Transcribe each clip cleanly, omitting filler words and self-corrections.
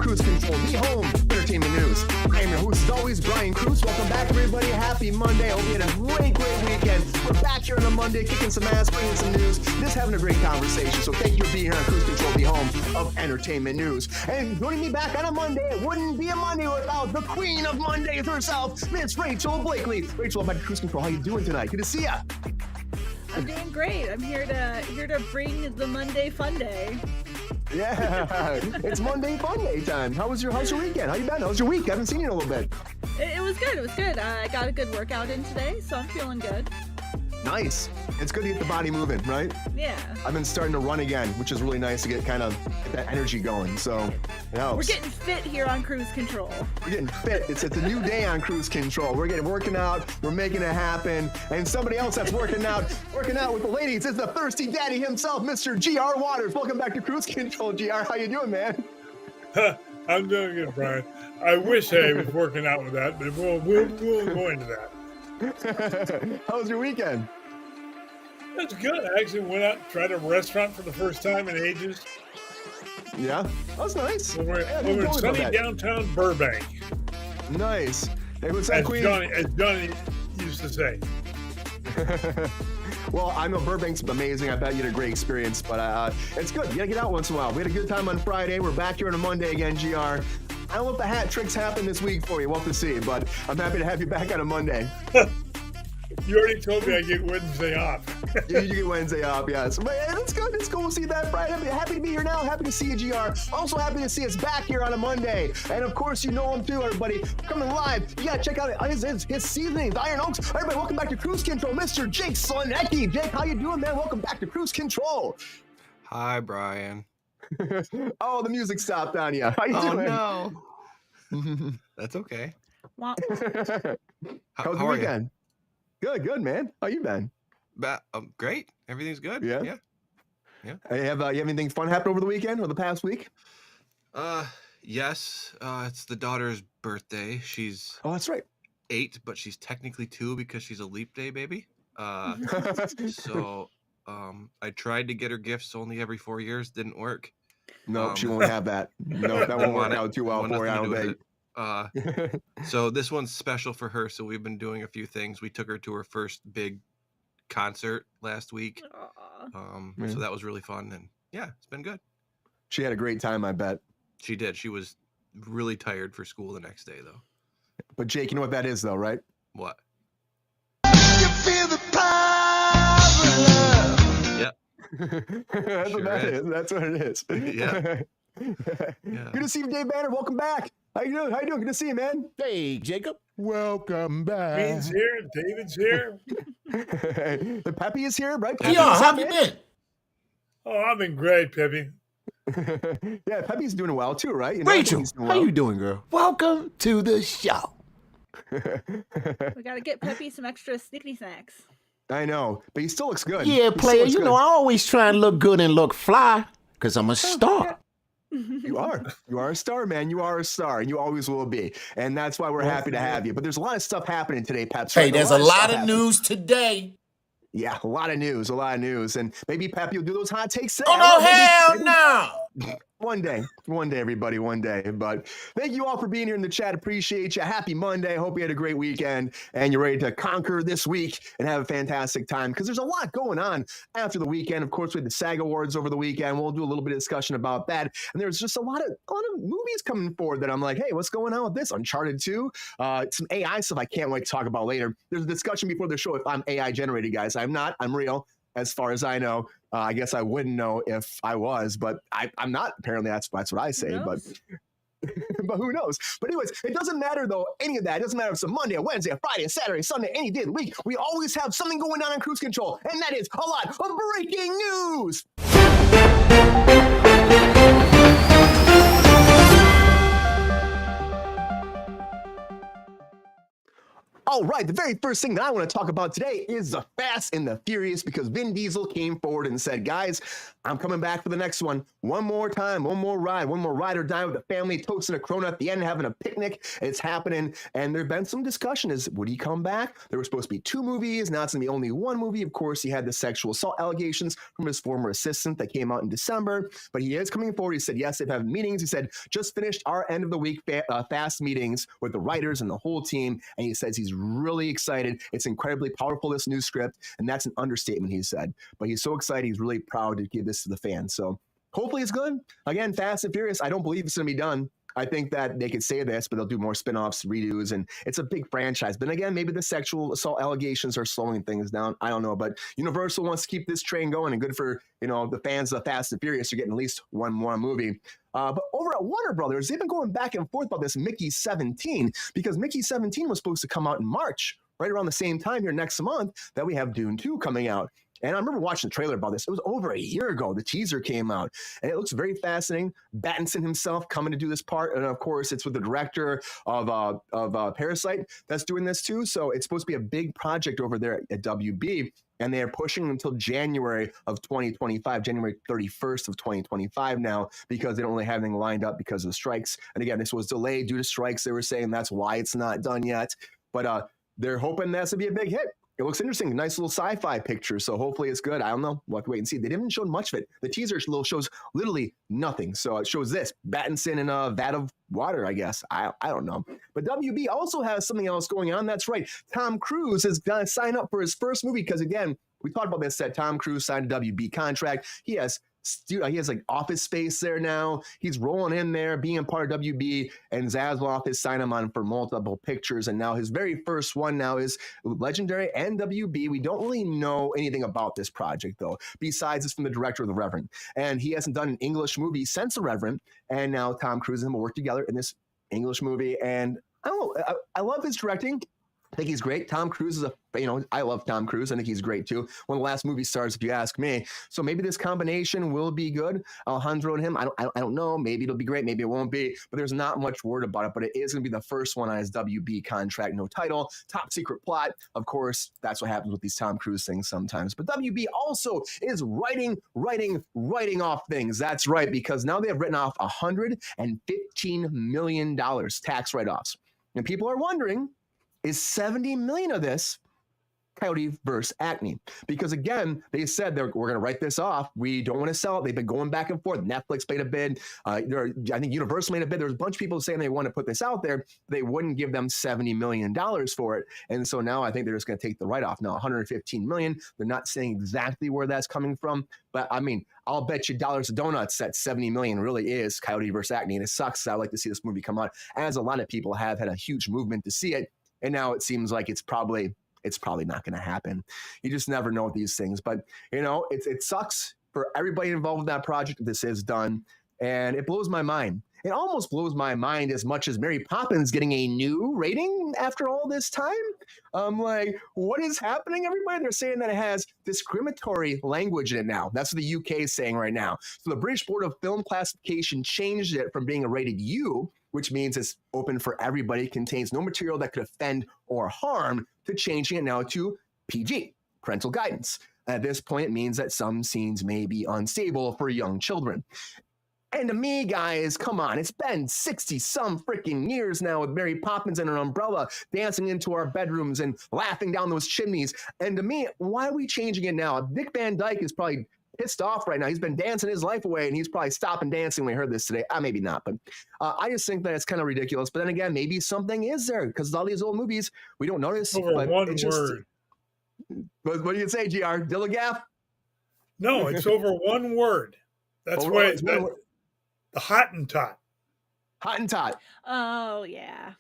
Kruse Control, the home entertainment news. I am your host, as always, Brian Kruse. Welcome back, everybody. Happy Monday. I hope you had a great weekend. We're back here on a Monday, kicking some ass, bringing some news, just having a great conversation. So thank you for being here on Kruse Control, the home of entertainment news. And joining me back on a Monday, it wouldn't be a Monday without the queen of Mondays herself, Miss Rachel Blakely. Rachel, welcome back to Kruse Control. How you doing tonight? Good to see ya. I'm doing great. I'm here to bring the Monday fun day. Yeah, it's Monday fun day time. How's your weekend? How you been? How's your week? I haven't seen you in a little bit. It was good. It was good. I got a good workout in today, so I'm feeling good. Nice. It's good to get the body moving, right? Yeah. I've been starting to run again, which is really nice to get that energy going. So it helps. We're getting fit here on Kruse Control. We're getting fit. It's a new day on Kruse Control. We're working out. We're making it happen. And somebody else that's working out with the ladies is the thirsty daddy himself, Mr. GR Waters. Welcome back to Kruse Control, GR. How you doing, man? I'm doing good, Brian. I wish I was working out with that, but we'll go into that. How was your weekend? That's good. I actually went out and tried a restaurant for the first time in ages. Yeah, that's nice. We were in sunny downtown Burbank. Nice. Hey, what's up, Queen? As Johnny used to say. Well, I know Burbank's amazing. I bet you had a great experience, but it's good. You gotta get out once in a while. We had a good time on Friday. We're back here on a Monday again, GR. I don't know if the hat tricks happen this week for you. We'll have to see, but I'm happy to have you back on a Monday. You already told me I get Wednesday off. You get Wednesday off, yes. But yeah, that's good. It's cool to see that, Brian. Happy to be here now. Happy to see you, GR. Also happy to see us back here on a Monday. And of course, you know him too, everybody. Coming live. You gotta check out his seasonings, Iron Oaks. Everybody, welcome back to Kruse Control, Mr. Jake Slanecki. Jake, how you doing, man? Welcome back to Kruse Control. Hi, Brian. Oh, the music stopped on you. How you doing? Oh, no. That's okay. Wow. How's the weekend? Good, man. How you been? Great. Everything's good. Yeah. You have anything fun happen over the weekend or the past week? Yes. It's the daughter's birthday. She's that's right. 8, but she's technically 2 because she's a leap day baby. So I tried to get her gifts only every 4 years. Didn't work. No, she won't have that. No, that won't work out too well for you, I don't think. So this one's special for her. So we've been doing a few things. We took her to her first big concert last week. So that was really fun. And yeah, it's been good. She had a great time, I bet. She did. She was really tired for school the next day, though. But Jake, you know what that is, though, right? What? You feel the power of love. Yep. That's what that is. That's what it is. Yeah. Good to see you, Dave Banner. Welcome back. How you doing? Good to see you, man. Hey, Jacob. Welcome back. Bean's here. David's here. The Peppy is here, right? Yeah, how have you been? Oh, I've been great, Peppy. Yeah, Peppy's doing well too, right? Rachel, how you doing, girl? Welcome to the show. We gotta get Peppy some extra snickety snacks. I know, but he still looks good. Yeah, player, you know I always try and look good and look fly because I'm a star. You are a star, man. You are a star, and you always will be. And that's why we're happy to have you. But there's a lot of stuff happening today, Peps. Hey, there's a lot of news today. Yeah, a lot of news. And maybe Pep, you'll do those hot takes today. Oh, no, hell no. One day, everybody, one day. But thank you all for being here in the chat. Appreciate you. Happy Monday. Hope you had a great weekend and you're ready to conquer this week and have a fantastic time because there's a lot going on after the weekend. Of course, we had the SAG Awards over the weekend. We'll do a little bit of discussion about that. And there's just a lot of movies coming forward that I'm like, hey, what's going on with this? Uncharted 2, some AI stuff I can't wait to talk about later. There's a discussion before the show if I'm AI generated, guys. I'm not. I'm real. As far as I know, I guess I wouldn't know if I was, but I'm not. Apparently, that's what I say. But who knows? But anyways, it doesn't matter though. Any of that. It doesn't matter if it's a Monday, a Wednesday, a Friday, a Saturday, Sunday, any day of the week. We always have something going on in Kruse Control, and that is a lot of breaking news. All right, the very first thing that I want to talk about today is the Fast and the Furious, because Vin Diesel came forward and said, guys, I'm coming back for the next one. One more time, one more ride or die with the family, toasting a Corona at the end, having a picnic. It's happening. And there's been some discussion is, would he come back? There were supposed to be 2 movies. Now it's going to be only 1 movie. Of course, he had the sexual assault allegations from his former assistant that came out in December. But he is coming forward. He said, yes, they've had meetings. He said, just finished our end of the week fast meetings with the writers and the whole team. And he says he's really excited. It's incredibly powerful, this new script. And that's an understatement, he said. But he's so excited. He's really proud to give this to the fans. So hopefully it's good. Again, Fast and Furious, I don't believe it's going to be done. I think that they could say this, but they'll do more spinoffs, redos, and it's a big franchise. But again, maybe the sexual assault allegations are slowing things down. I don't know, but Universal wants to keep this train going, and good for, the fans of Fast and Furious. You're getting at least one more movie. But over at Warner Brothers, they've been going back and forth about this Mickey 17, because Mickey 17 was supposed to come out in March, right around the same time here next month that we have Dune 2 coming out. And I remember watching the trailer about this. It was over a year ago. The teaser came out, and it looks very fascinating. Pattinson himself coming to do this part, and of course, it's with the director of Parasite that's doing this too. So it's supposed to be a big project over there at WB, and they are pushing until January of 2025, January 31st of 2025 now, because they don't really have anything lined up because of the strikes. And again, this was delayed due to strikes. They were saying that's why it's not done yet. But they're hoping that's going to be a big hit. It looks interesting. Nice little sci-fi picture. So hopefully it's good. I don't know. We'll have to wait and see. They didn't show much of it. The teaser shows literally nothing. So it shows this. Pattinson in a vat of water, I guess. I don't know. But WB also has something else going on. That's right. Tom Cruise is going to sign up for his first movie because, again, we talked about this, that Tom Cruise signed a WB contract. He has like office space there now. He's rolling in there, being part of WB, and Zaslav has signed him on for multiple pictures. And now his very first one now is Legendary and WB. We don't really know anything about this project, though, besides it's from the director of The Reverend. And he hasn't done an English movie since The Reverend. And now Tom Cruise and him will work together in this English movie. And I don't know, I love his directing. I think he's great. Tom Cruise is I love Tom Cruise. I think he's great too. One of the last movie stars, if you ask me. So maybe this combination will be good. Alejandro and him, I don't know. Maybe it'll be great. Maybe it won't be. But there's not much word about it. But it is going to be the first one on his WB contract. No title. Top secret plot. Of course, that's what happens with these Tom Cruise things sometimes. But WB also is writing off things. That's right. Because now they have written off $115 million tax write-offs. And people are wondering, is $70 million of this Coyote versus Acme? Because again, they said we're going to write this off. We don't want to sell it. They've been going back and forth. Netflix made a bid. I think Universal made a bid. There's a bunch of people saying they want to put this out there. They wouldn't give them $70 million for it. And so now I think they're just going to take the write-off. Now, $115 million, they're not saying exactly where that's coming from. But I mean, I'll bet you dollars to donuts that $70 million really is Coyote versus Acme. And it sucks. I'd like to see this movie come out, as a lot of people have had a huge movement to see it. And now it seems like it's probably not going to happen. You just never know with these things. But, it sucks for everybody involved in that project. This is done. And it blows my mind. It almost blows my mind as much as Mary Poppins getting a new rating after all this time. I'm like, what is happening, everybody? They're saying that it has discriminatory language in it now. That's what the UK is saying right now. So the British Board of Film Classification changed it from being a rated U, which means it's open for everybody, contains no material that could offend or harm, to changing it now to PG, parental guidance. At this point, it means that some scenes may be unstable for young children. And to me, guys, come on, it's been 60-some freaking years now with Mary Poppins and her umbrella dancing into our bedrooms and laughing down those chimneys. And to me, why are we changing it now? Dick Van Dyke is probably pissed off right now. He's been dancing his life away, and he's probably stopping dancing when he heard this today. Maybe not, but I just think that it's kind of ridiculous. But then again, maybe something is there, because all these old movies, we don't notice. Over but one it's just, word. What do you say, GR? Dilligaff? No, it's over one word. That's why the Hottentot. Hottentot. Oh, yeah.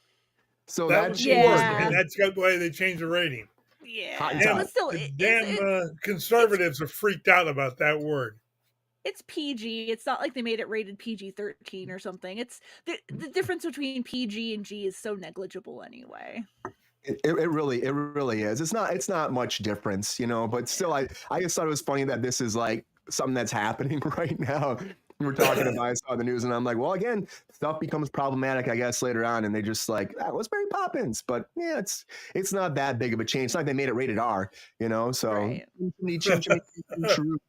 So that was the word, and that's why they changed the rating. Yeah. But still, conservatives are freaked out about that word. It's PG. It's not like they made it rated PG-13 or something. It's the difference between PG and G is so negligible anyway. It really is. It's not much difference, but still, I just thought it was funny that this is like something that's happening right now. We were talking about, I saw the news, and I'm like, well, again, stuff becomes problematic, I guess, later on, and they just like, that was Mary Poppins, but yeah, it's not that big of a change. It's not like they made it rated R, so Right.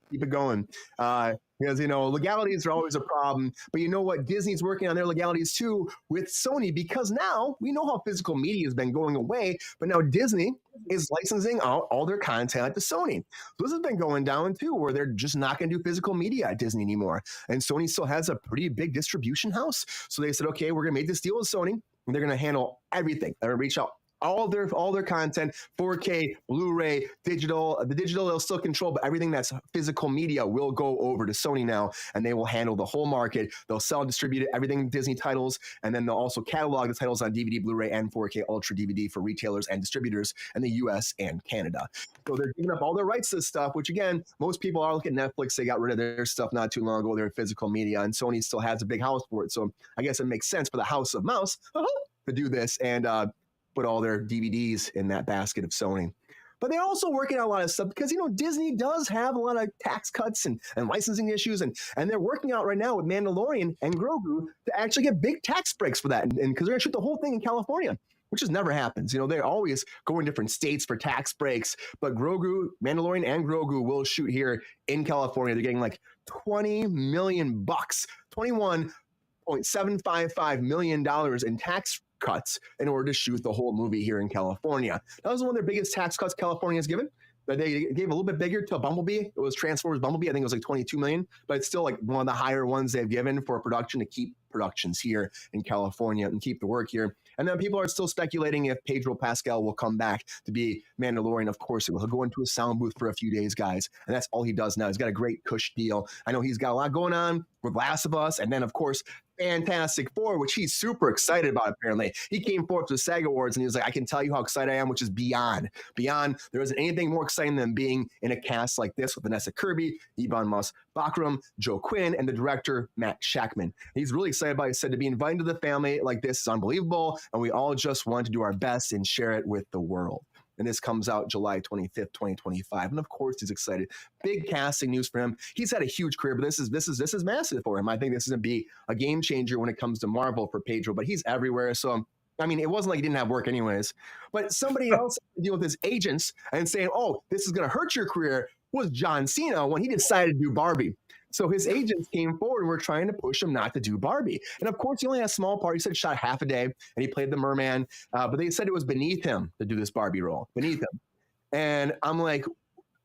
keep it going. Because, legalities are always a problem. But you know what? Disney's working on their legalities too with Sony, because now we know how physical media has been going away, but now Disney is licensing out all their content to Sony. So this has been going down too, where they're just not going to do physical media at Disney anymore. And Sony still has a pretty big distribution house. So they said, okay, we're going to make this deal with Sony, and they're going to handle everything. They're going to reach out all their content, 4K, Blu-ray, digital. The digital they'll still control, but everything that's physical media will go over to Sony now, and they will handle the whole market. They'll sell and distribute everything Disney titles, and then they'll also catalog the titles on DVD, Blu-ray, and 4K Ultra DVD for retailers and distributors in the US and Canada. So they're giving up all their rights to this stuff, which again, most people are looking at Netflix. They got rid of their stuff not too long ago, their physical media, and Sony still has a big house for it. So I guess it makes sense for the House of Mouse to do this and put all their DVDs in that basket of Sony. But they're also working on a lot of stuff because, Disney does have a lot of tax cuts and licensing issues. And they're working out right now with Mandalorian and Grogu to actually get big tax breaks for that. And because they're going to shoot the whole thing in California, which just never happens. They always go in different states for tax breaks. But Mandalorian and Grogu will shoot here in California. They're getting like $20 million, $21.755 million in tax cuts in order to shoot the whole movie here in California. That was one of their biggest tax cuts California has given. They gave a little bit bigger to Bumblebee. It was Transformers Bumblebee. I think it was like 22 million, but it's still like one of the higher ones they've given for production to keep productions here in California and keep the work here. And then people are still speculating if Pedro Pascal will come back to be Mandalorian. Of course he will. He'll go into a sound booth for a few days, guys. And that's all he does now. He's got a great cush deal. I know he's got a lot going on with Last of Us. And then, of course, Fantastic Four, which he's super excited about, apparently. He came forth to the SAG Awards and he was like, I can tell you how excited I am, which is beyond. There isn't anything more exciting than being in a cast like this with Vanessa Kirby, Yvonne Moss-Bachram, Joe Quinn, and the director, Matt Shackman. He's really excited about it. He said to be invited to the family like this is unbelievable, and we all just want to do our best and share it with the world. And this comes out July 25th, 2025. And of course, he's excited. Big casting news for him. He's had a huge career, but this is massive for him. I think this is going to be a game changer when it comes to Marvel for Pedro, but he's everywhere. So, I mean, it wasn't like he didn't have work anyways. But somebody else deal with his agents and saying, oh, this is going to hurt your career was John Cena when he decided to do Barbie. So his agents came forward and were trying to push him not to do Barbie. And of course, he only had a small part. He said shot half a day, and he played the merman. But they said it was beneath him to do this Barbie role, beneath him. And I'm like,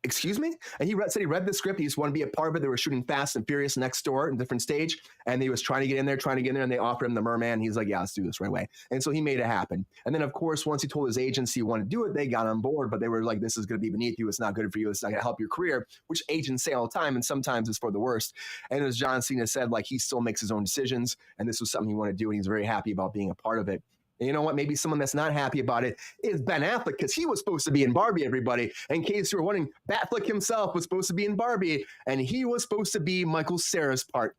excuse me? And he said he read the script. He just wanted to be a part of it. They were shooting Fast and Furious next door in a different stage. And he was trying to get in there, and they offered him the merman. He's like, yeah, let's do this right away. And so he made it happen. And then, of course, once he told his agency he wanted to do it, they got on board. But they were like, this is going to be beneath you. It's not good for you. It's not going to help your career, which agents say all the time. And sometimes it's for the worst. And as John Cena said, like, he still makes his own decisions. And this was something he wanted to do. And he's very happy about being a part of it. And you know what? Maybe someone that's not happy about it is Ben Affleck, because he was supposed to be in Barbie, everybody. In case you were wondering, Batfleck himself was supposed to be in Barbie, and he was supposed to be Michael Cera's part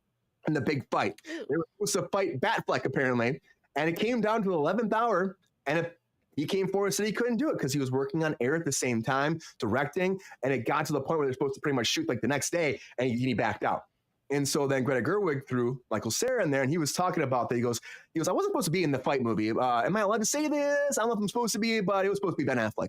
in the big fight. They were supposed to fight Batfleck, apparently, and it came down to the 11th hour, and he came forward and said he couldn't do it because he was working on Air at the same time, directing, and it got to the point where they're supposed to pretty much shoot like the next day, and he backed out. And so then Greta Gerwig threw Michael Cera in there, and he was talking about that. He goes, I wasn't supposed to be in the fight movie. Am I allowed to say this? I don't know if I'm supposed to be, but it was supposed to be Ben Affleck.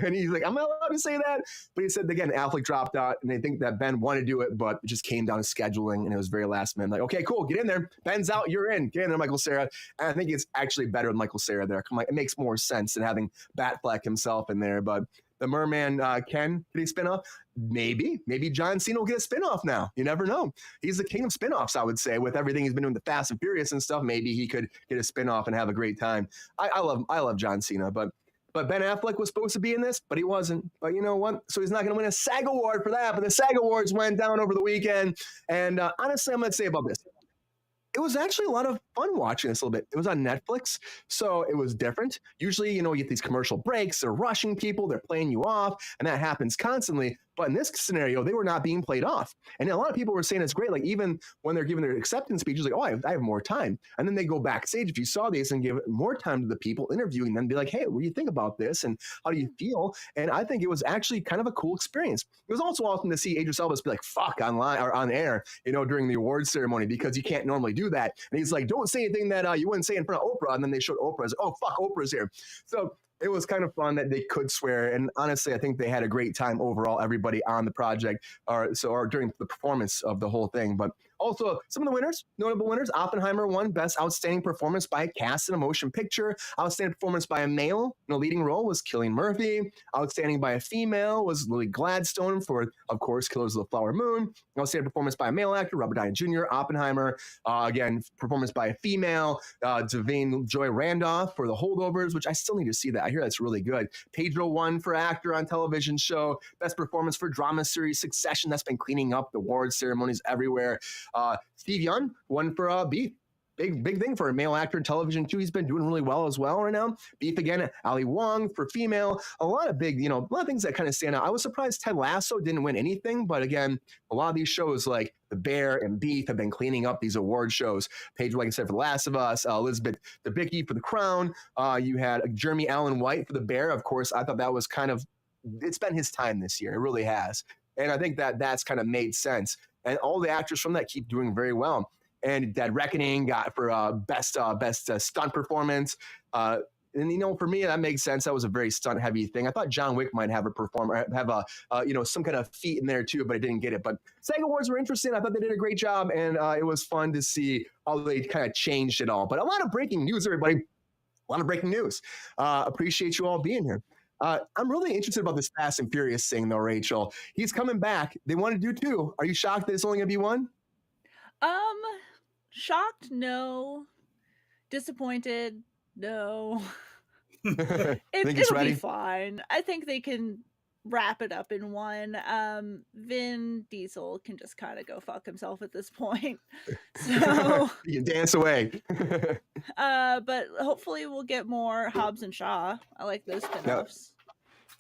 And he's like, I'm not allowed to say that. But he said, again, Affleck dropped out, and they think that Ben wanted to do it, but it just came down to scheduling, and it was very last minute. Like, okay, cool, get in there. Ben's out, you're in. Get in there, Michael Cera. And I think it's actually better with Michael Cera there. It makes more sense than having Batfleck himself in there, but the Merman, can he spin off? Maybe John Cena will get a spinoff now. You never know. He's the king of spinoffs, I would say, with everything he's been doing, the Fast and Furious and stuff. Maybe he could get a spinoff and have a great time. I love John Cena, but Ben Affleck was supposed to be in this, but he wasn't. But you know what? So he's not going to win a SAG award for that. But the SAG awards went down over the weekend, and honestly, I'm going to say about this. It was actually a lot of fun watching this a little bit. It was on Netflix, so it was different. Usually, you get these commercial breaks, they're rushing people, they're playing you off, and that happens constantly. But in this scenario, they were not being played off. And a lot of people were saying it's great. Like, even when they're giving their acceptance speeches, like, oh, I have more time. And then they go backstage, if you saw these, and give more time to the people interviewing them, be like, hey, what do you think about this? And how do you feel? And I think it was actually kind of a cool experience. It was also awesome to see Idris Elba be like, fuck, online or on air, during the awards ceremony, because you can't normally do that. And he's like, don't say anything that you wouldn't say in front of Oprah. And then they showed Oprah as, oh, fuck, Oprah's here. So it was kind of fun that they could swear. And honestly, I think they had a great time overall, everybody on the project, or during the performance of the whole thing. But also, some of the winners, notable winners, Oppenheimer won Best Outstanding Performance by a Cast in a Motion Picture. Outstanding Performance by a Male in a Leading Role was Cillian Murphy. Outstanding by a Female was Lily Gladstone for, of course, Killers of the Flower Moon. Outstanding Performance by a Male Actor, Robert Downey Jr., Oppenheimer. Again, Performance by a Female, Devane Joy Randolph for The Holdovers, which I still need to see that. I hear that's really good. Pedro won for Actor on Television Show. Best Performance for Drama Series Succession. That's been cleaning up the award ceremonies everywhere. Steve Yeun won for Beef. Big thing for a male actor in television too. He's been doing really well as well right now. Beef again. Ali Wong for female. A lot of big, a lot of things that kind of stand out. I was surprised Ted Lasso didn't win anything, but again, a lot of these shows like The Bear and Beef have been cleaning up these award shows. Paige, like I said, for The Last of Us. Elizabeth Debicki for The Crown. You had Jeremy Allen White for The Bear. Of course, I thought that was it's been his time this year. It really has. And I think that's kind of made sense. And all the actors from that keep doing very well. And Dead Reckoning got for best stunt performance. And for me, that makes sense. That was a very stunt heavy thing. I thought John Wick might have some kind of feat in there too, but I didn't get it. But SAG Awards were interesting. I thought they did a great job, and it was fun to see how they kind of changed it all. But a lot of breaking news, everybody. A lot of breaking news. Appreciate you all being here. I'm really interested about this Fast and Furious thing, though, Rachel. He's coming back. They want to do 2. Are you shocked that it's only going to be 1? Shocked, no. Disappointed, no. It'll be fine. I think they can wrap it up in 1. Vin Diesel can just kind of go fuck himself at this point. So you can dance away. But hopefully we'll get more Hobbs and Shaw. I like those spinoffs.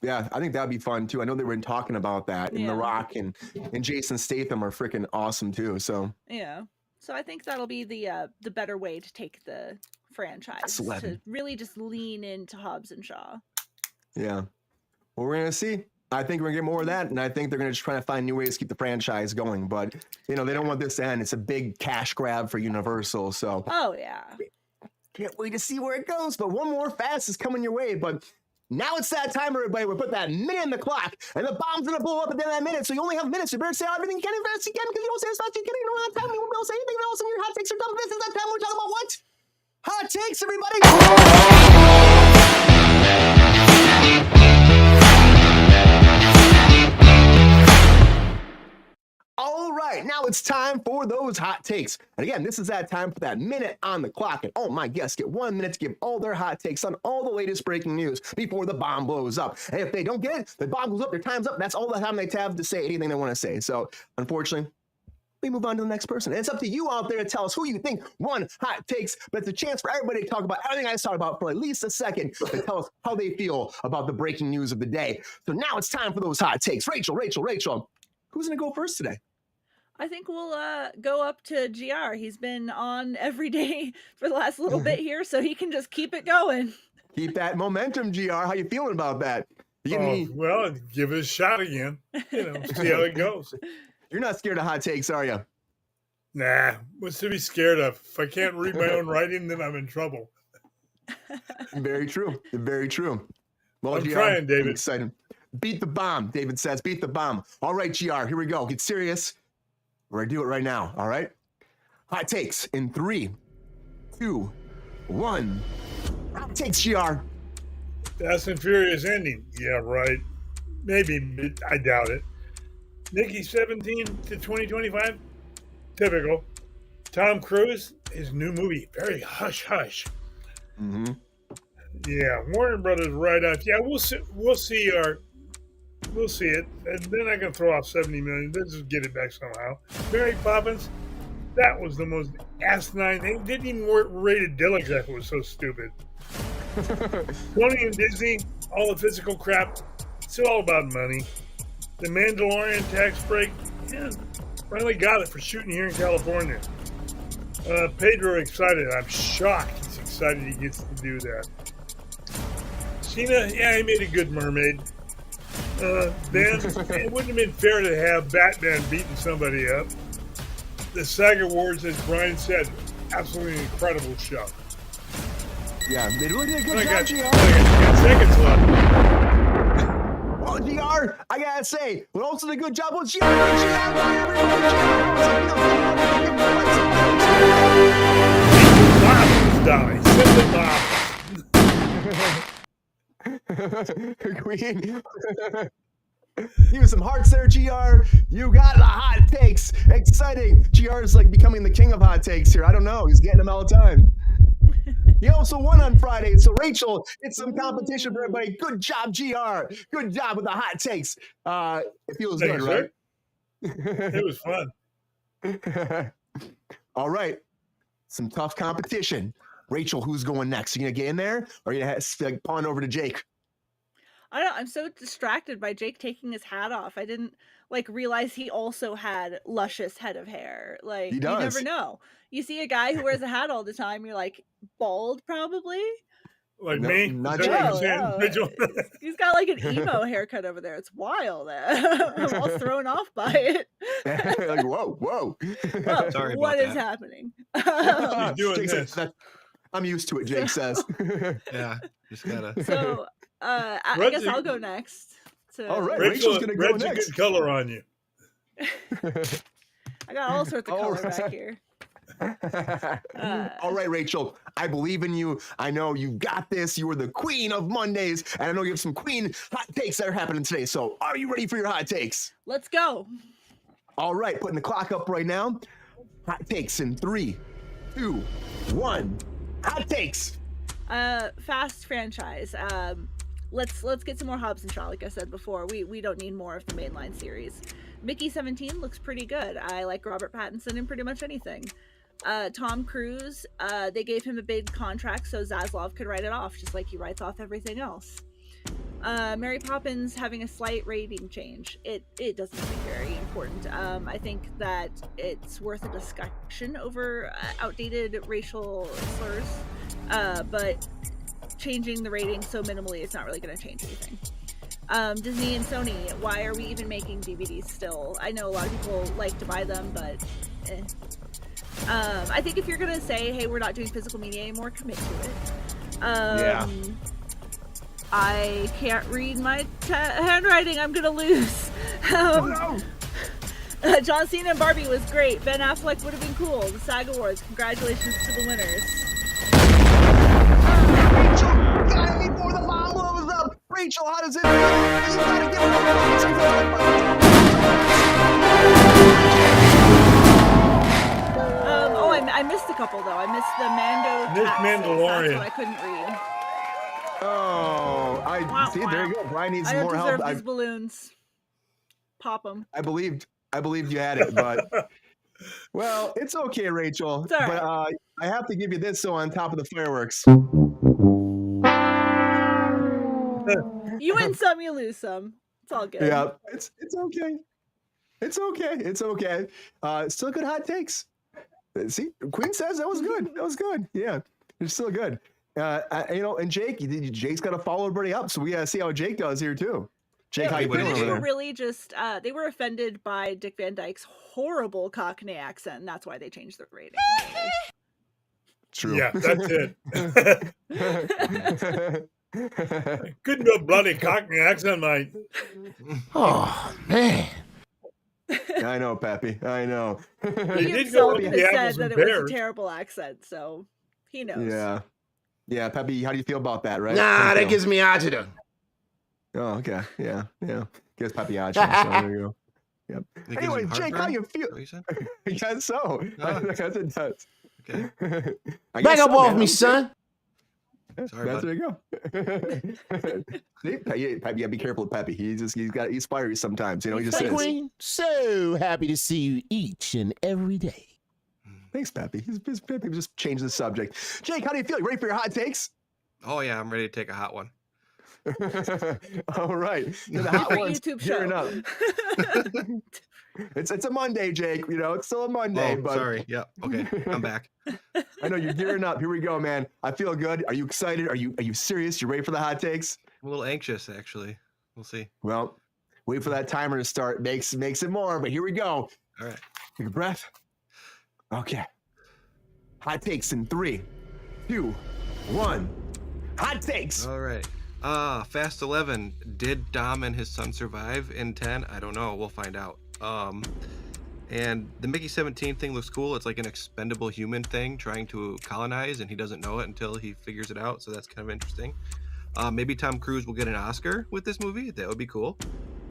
Yeah, I think that'd be fun too. I know they were talking about that. And The Rock and Jason Statham are freaking awesome too. So yeah. So I think that'll be the better way to take the franchise, to really just lean into Hobbs and Shaw. Yeah. Well, we're gonna see. I think we're gonna get more of that, and I think they're gonna just try to find new ways to keep the franchise going. But they don't want this to end. It's a big cash grab for Universal. So can't wait to see where it goes. But one more Fast is coming your way. But now it's that time, everybody. We'll put that minute in the clock, and the bomb's gonna blow up at the end of that minute. So you only have minutes. You better say everything you can as fast as you can, because you don't say as fast as you can. You don't have time. You won't be able to say anything else, and your hot takes are done. This is that time we're talking about what? Hot takes, everybody. All right, now it's time for those hot takes. And again, this is that time for that minute on the clock. And all my guests get 1 minute to give all their hot takes on all the latest breaking news before the bomb blows up. And if they don't get it, the bomb blows up, their time's up. That's all the time they have to say anything they want to say. So unfortunately, we move on to the next person. And it's up to you out there to tell us who you think won hot takes. But it's a chance for everybody to talk about everything I just talked about for at least a second, to tell us how they feel about the breaking news of the day. So now it's time for those hot takes. Rachel, who's going to go first today? I think we'll go up to GR. He's been on every day for the last little bit here, so he can just keep it going. Keep that momentum, GR. How you feeling about that? Well, give it a shot again. See how it goes. You're not scared of hot takes, are you? Nah, what's to be scared of? If I can't read my own writing, then I'm in trouble. Very true. Very true. Well, I'm trying, David. I'm excited. Beat the bomb, David says. Beat the bomb. All right, GR, here we go. Get serious. We're going to do it right now, all right? Hot takes in 3, 2, 1. Hot takes, GR. Fast and Furious ending. Yeah, right. Maybe, but I doubt it. Nikki 17 to 2025. Typical. Tom Cruise, his new movie, very hush-hush. Mm-hmm. Yeah, Warner Brothers right off. Yeah, we'll see it. And then I can throw off $70 million. Let's just get it back somehow. Mary Poppins, That was the most asinine thing. Didn't even work rated Dillinger. It was so stupid. Sony and Disney, all the physical crap, it's all about money. The Mandalorian tax break, yeah, finally got it for shooting here in California. Pedro excited. I'm shocked he's excited he gets to do that. Cena, yeah, he made a good mermaid. Then it wouldn't have been fair to have Batman beating somebody up. The SAG Awards, as Brian said, absolutely incredible show. Yeah, they really did a good I job, got GR. 10 seconds left. Well, GR, I gotta say, what also did a good job was GR. Marvelous, Dolly. Simply marvelous. Queen. Give some hearts there, GR. You got the hot takes. Exciting. GR's like becoming the king of hot takes here. I don't know. He's getting them all the time. He also won on Friday. So, Rachel, it's some competition for everybody. Good job, GR. Good job with the hot takes. It feels Thanks, good, right? It was fun. All right. Some tough competition. Rachel, who's going next? You going to get in there? Or are you going to pawn over to Jake? I don't know. I'm so distracted by Jake taking his hat off. I didn't realize he also had luscious head of hair. Like, He does. You never know. You see a guy who wears a hat all the time, you're like, bald probably? Like No, me? not Is that what Jake. you're saying, No. Rachel? He's got like an emo haircut over there. It's wild. I'm all thrown off by it. Like, whoa. Well, Sorry what about is that. happening? He's doing Jake this. says, I'm used to it, Jake says. Yeah, just gotta. So I guess I'll go next. All right. Rachel, Rachel's gonna go red's a next. good color on you. I got all sorts of All color back right. here. All right, Rachel, I believe in you. I know you got this. You are the queen of Mondays, and I know you have some queen hot takes that are happening today. So are you ready for your hot takes? Let's go. All right, putting the clock up right now. Hot takes in 3, 2, 1. Hot takes. Fast franchise. Let's get some more Hobbs and Shaw. Like I said before, we don't need more of the mainline series. Mickey 17 looks pretty good. I like Robert Pattinson in pretty much anything. Tom Cruise, they gave him a big contract so Zaslav could write it off, just like he writes off everything else. Mary Poppins having a slight rating change. It doesn't seem very important. I think that it's worth a discussion over outdated racial slurs, but changing the rating so minimally is not really going to change anything. Disney and Sony, why are we even making DVDs still? I know a lot of people like to buy them, but I think if you're going to say, hey, we're not doing physical media anymore, commit to it. Yeah. I can't read my handwriting. I'm going to lose. John Cena and Barbie was great. Ben Affleck would have been cool. The SAG Awards, congratulations to the winners. Rachel, got me before the bomb blows up. Rachel, how does it feel? You gotta give I missed a couple though. I missed the Mando. Miss taxes. Mandalorian. That's what I couldn't read. Oh, I see. There you go. Brian needs I don't more deserve help. these balloons. Pop them. I believed you had it, but well, it's okay, Rachel. It's all right. But I have to give you this so on top of the fireworks. You win some, you lose some. It's all good. Yeah, it's okay. It's okay. It's okay. Still good hot takes. See, Queen says that was good. That was good. Yeah, it's still good. And Jake's got to follow everybody up, so we gotta see how Jake does here too. Jake, Yeah, how you people feeling over were there? really just they were offended by Dick Van Dyke's horrible Cockney accent, and that's why they changed the rating. True. Yeah, that's it. Couldn't do a bloody Cockney accent, mate. Oh, man. I know, Pappy. I know. They He did go himself with has the said apples that and it was pears. a terrible accent, so he knows. Yeah. Yeah, Pappy, how do you feel about that, right? Nah, How do that you gives me agita. feel? Oh, okay. Yeah. Gives Pappy action. So there you go. Yep. It gives Anyway, him Jake, how heartburn? you feel? What you said? I guess so. Oh. I guess it does. Okay. I Back guess up so, off man. me, son. Sorry, That's bud. there you go. See, Pappy, you gotta be careful with Pappy. He's fiery sometimes. He just Hey, is. Queen. So happy to see you each and every day. Thanks, Peppy. Peppy just changed the subject. Jake, how do you feel? You ready for your hot takes? Oh yeah, I'm ready to take a hot one. All right. The hot ones YouTube gearing show. up. It's a Monday, Jake. You know, it's still a Monday. Oh, but sorry. Yeah. Okay. I'm back. I know you're gearing up. Here we go, man. I feel good. Are you excited? Are you serious? You ready for the hot takes? I'm a little anxious, actually. We'll see. Well, wait for that timer to start. Makes it more. But here we go. All right. Take a breath. Okay. Hot takes in 3, 2, 1. Hot takes. All right. Fast 11. Did Dom and his son survive in 10? I don't know. We'll find out. And the Mickey 17 thing looks cool. It's like an expendable human thing trying to colonize, and he doesn't know it until he figures it out. So that's kind of interesting. Maybe Tom Cruise will get an Oscar with this movie. That would be cool.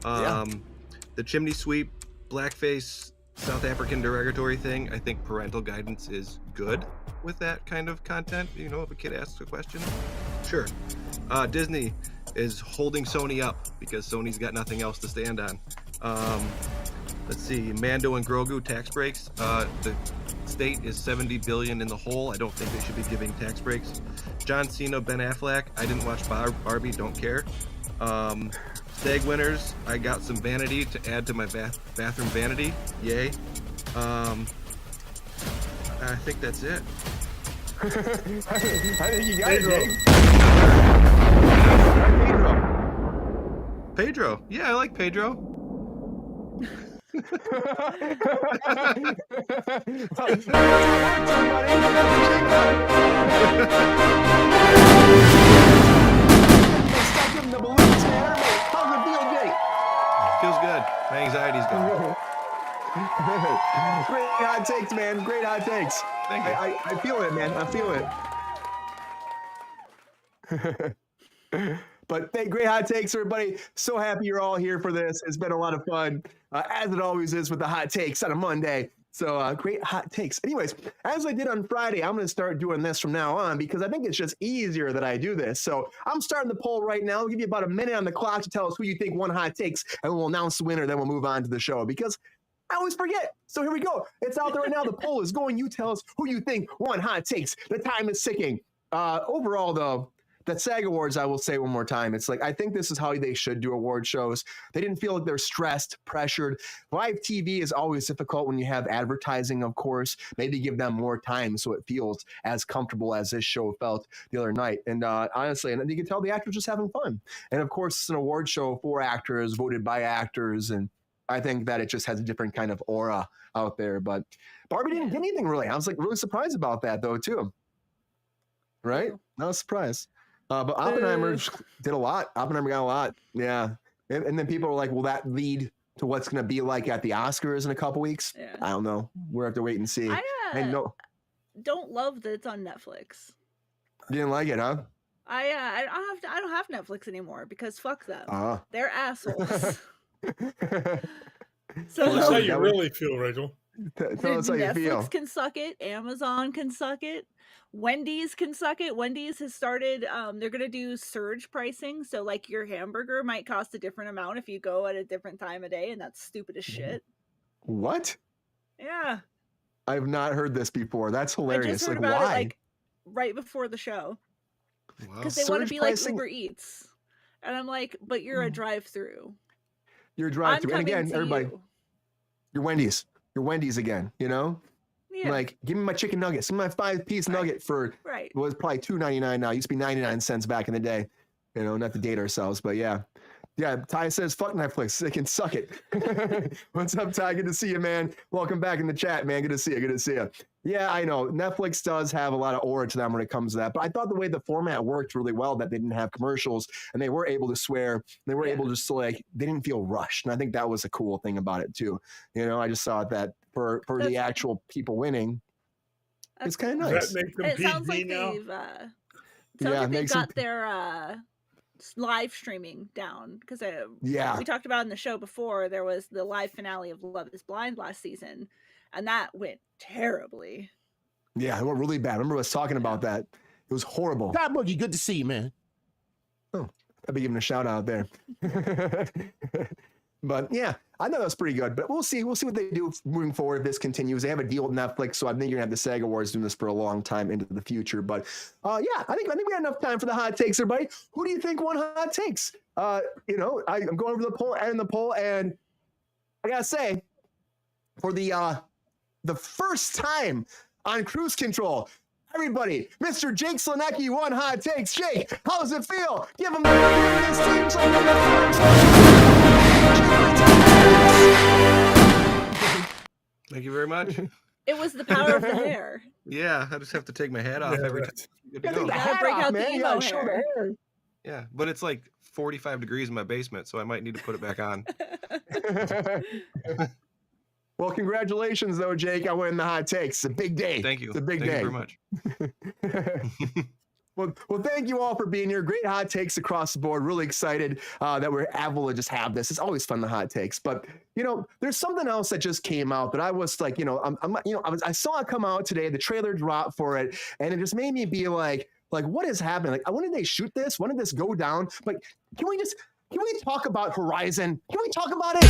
The chimney sweep, blackface, South African derogatory thing. I think parental guidance is good with that kind of content. You know, if a kid asks a question, sure. Disney is holding Sony up because Sony's got nothing else to stand on. Let's see, Mando and Grogu tax breaks. The state is $70 billion in the hole. I don't think they should be giving tax breaks. John Cena, Ben Affleck. I didn't watch Barbie, don't care. Stag winners. I got some vanity to add to my bathroom vanity. Yay. I think that's it. I think you got it, Jake. Pedro. Yeah, I like Pedro. Feels good. My anxiety's gone. Great hot takes, man. Great hot takes. Thank you. I feel it, man. I feel it. But great hot takes, everybody. So happy you're all here for this. It's been a lot of fun, as it always is with the hot takes on a Monday. So great hot takes. Anyways, as I did on Friday, I'm going to start doing this from now on because I think it's just easier that I do this. So I'm starting the poll right now. I'll give you about a minute on the clock to tell us who you think won hot takes, and we'll announce the winner. Then we'll move on to the show because I always forget. So here we go. It's out there right now. The poll is going. You tell us who you think won hot takes. The time is ticking. Overall, though, the SAG Awards, I will say one more time, it's like, I think this is how they should do award shows. They didn't feel like they're stressed, pressured. Live TV is always difficult when you have advertising, of course. Maybe give them more time so it feels as comfortable as this show felt the other night. And honestly, and you can tell the actors just having fun. And of course, it's an award show for actors, voted by actors. And I think that it just has a different kind of aura out there. But Barbie didn't get anything really. I was like really surprised about that, though, too. Right? Not a surprise. But Oppenheimer did a lot. Oppenheimer got a lot. Yeah. And then people were like, will that lead to what's going to be like at the Oscars in a couple weeks? Yeah. I don't know. We'll have to wait and see. I don't love that it's on Netflix. You didn't like it, huh? I don't have Netflix anymore because fuck them. They're assholes. So that's how you really feel, Rachel. Tell us how you feel. Netflix can suck it. Amazon can suck it. Wendy's can suck it. Wendy's has started, they're going to do surge pricing. So like your hamburger might cost a different amount if you go at a different time of day, and that's stupid as shit. What? Yeah. I've not heard this before. That's hilarious. I just heard about it like right before the show. Because they want to be pricing? Like Uber Eats. And I'm like, but you're a drive-through. You're a drive-through. And again, everybody, you're Wendy's. You're Wendy's again, you know? Yeah. Like, give me my chicken nuggets. Give me my 5-piece nugget for was probably $2.99 now. It used to be 99 cents back in the day. You know, not to date ourselves, but yeah. Yeah, Ty says, fuck Netflix. They can suck it. What's up, Ty? Good to see you, man. Welcome back in the chat, man. Good to see you. Good to see you. Yeah, I know. Netflix does have a lot of aura to them when it comes to that. But I thought the way the format worked really well, that they didn't have commercials and they were able to swear. They were able to just like, they didn't feel rushed. And I think that was a cool thing about it, too. You know, I just thought that for the actual people winning, it's kind of nice. It sounds like they've got their live streaming down because we talked about in the show before, there was the live finale of Love is Blind last season, and that went terribly. Yeah, it went really bad. I remember us talking about that. It was horrible. Ty Boogie, good to see you, man. Oh, I'd be giving a shout out there. But yeah, I thought that was pretty good. But we'll see. We'll see what they do moving forward if this continues. They have a deal with Netflix, so I think you're gonna have the SAG Awards doing this for a long time into the future. But yeah, I think we had enough time for the hot takes, everybody. Who do you think won hot takes? I'm going over the poll and I gotta say, for the first time on Kruse Control, everybody, Mr. Jake Slanecki won hot takes. Jake, how does it feel? Give him the this team's like the first. Thank you very much. It was the power of the hair. Yeah, I just have to take my hat off every time. Good to Take go. the gotta hat break off, out the man. You emo gotta show the hair. hair. Yeah, but it's like 45 degrees in my basement, so I might need to put it back on. Well, congratulations, though, Jake. I win the hot takes. It's a big day. Thank you. It's a big Thank day. you very much. Well, thank you all for being here. Great hot takes across the board. Really excited that we're able to just have this. It's always fun, the hot takes. But there's something else that just came out that I was like, I saw it come out today. The trailer dropped for it, and it just made me be like, what is happening? Like, when did they shoot this? When did this go down? Like, can we talk about Horizon? Can we talk about it?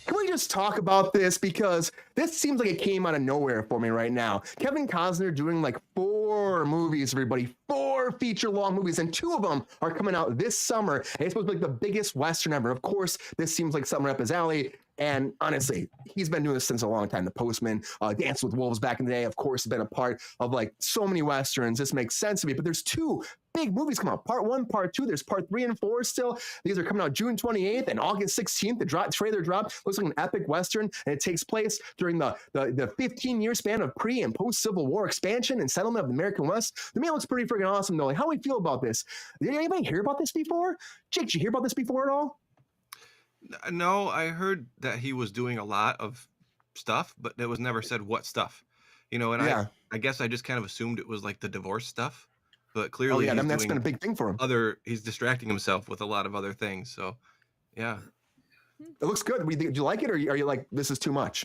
Can we just talk about this? Because this seems like it came out of nowhere for me right now. Kevin Costner doing like 4 movies, everybody. 4 feature-long movies, and 2 of them are coming out this summer. And it's supposed to be like the biggest Western ever. Of course, this seems like something up his alley. And honestly, he's been doing this since a long time. The Postman, Dance with Wolves back in the day, of course, has been a part of like so many Westerns. This makes sense to me. But there's 2 big movies coming out. Part 1, Part 2. There's Part 3 and 4 still. These are coming out June 28th and August 16th. The trailer drop looks like an epic Western, and it takes place during the 15-year span of pre- and post-Civil War expansion and settlement of the American West. The man looks pretty freaking awesome, though. Like, how do we feel about this? Did anybody hear about this before? Jake, did you hear about this before at all? No, I heard that he was doing a lot of stuff, but it was never said what stuff. And Yeah. I guess I just kind of assumed it was like the divorce stuff, but Oh, clearly yeah, he's that's been a doing big thing for him. he's distracting himself with a lot of other things. So, yeah. It looks good. Do you like it, or are you like, this is too much?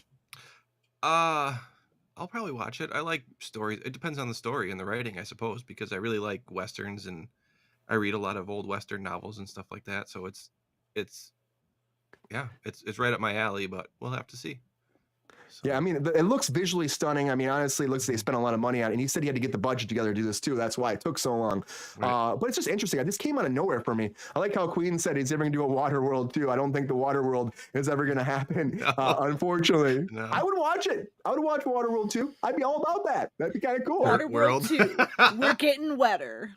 I'll probably watch it. I like stories. It depends on the story and the writing, I suppose, because I really like Westerns and I read a lot of old Western novels and stuff like that. So it's right up my alley, but we'll have to see. So, Yeah, I mean, it looks visually stunning. I mean, honestly, it looks like they spent a lot of money on it. And he said he had to get the budget together to do this too. That's why it took so long. Right. But it's just interesting. This came out of nowhere for me. I like how Queen said he's ever going to do a water world too. I don't think the water world is ever going to happen, No. unfortunately. No. I would watch it. I would watch Water World 2. I'd be all about that. That'd be kind of cool. Water World. World 2. We're getting wetter.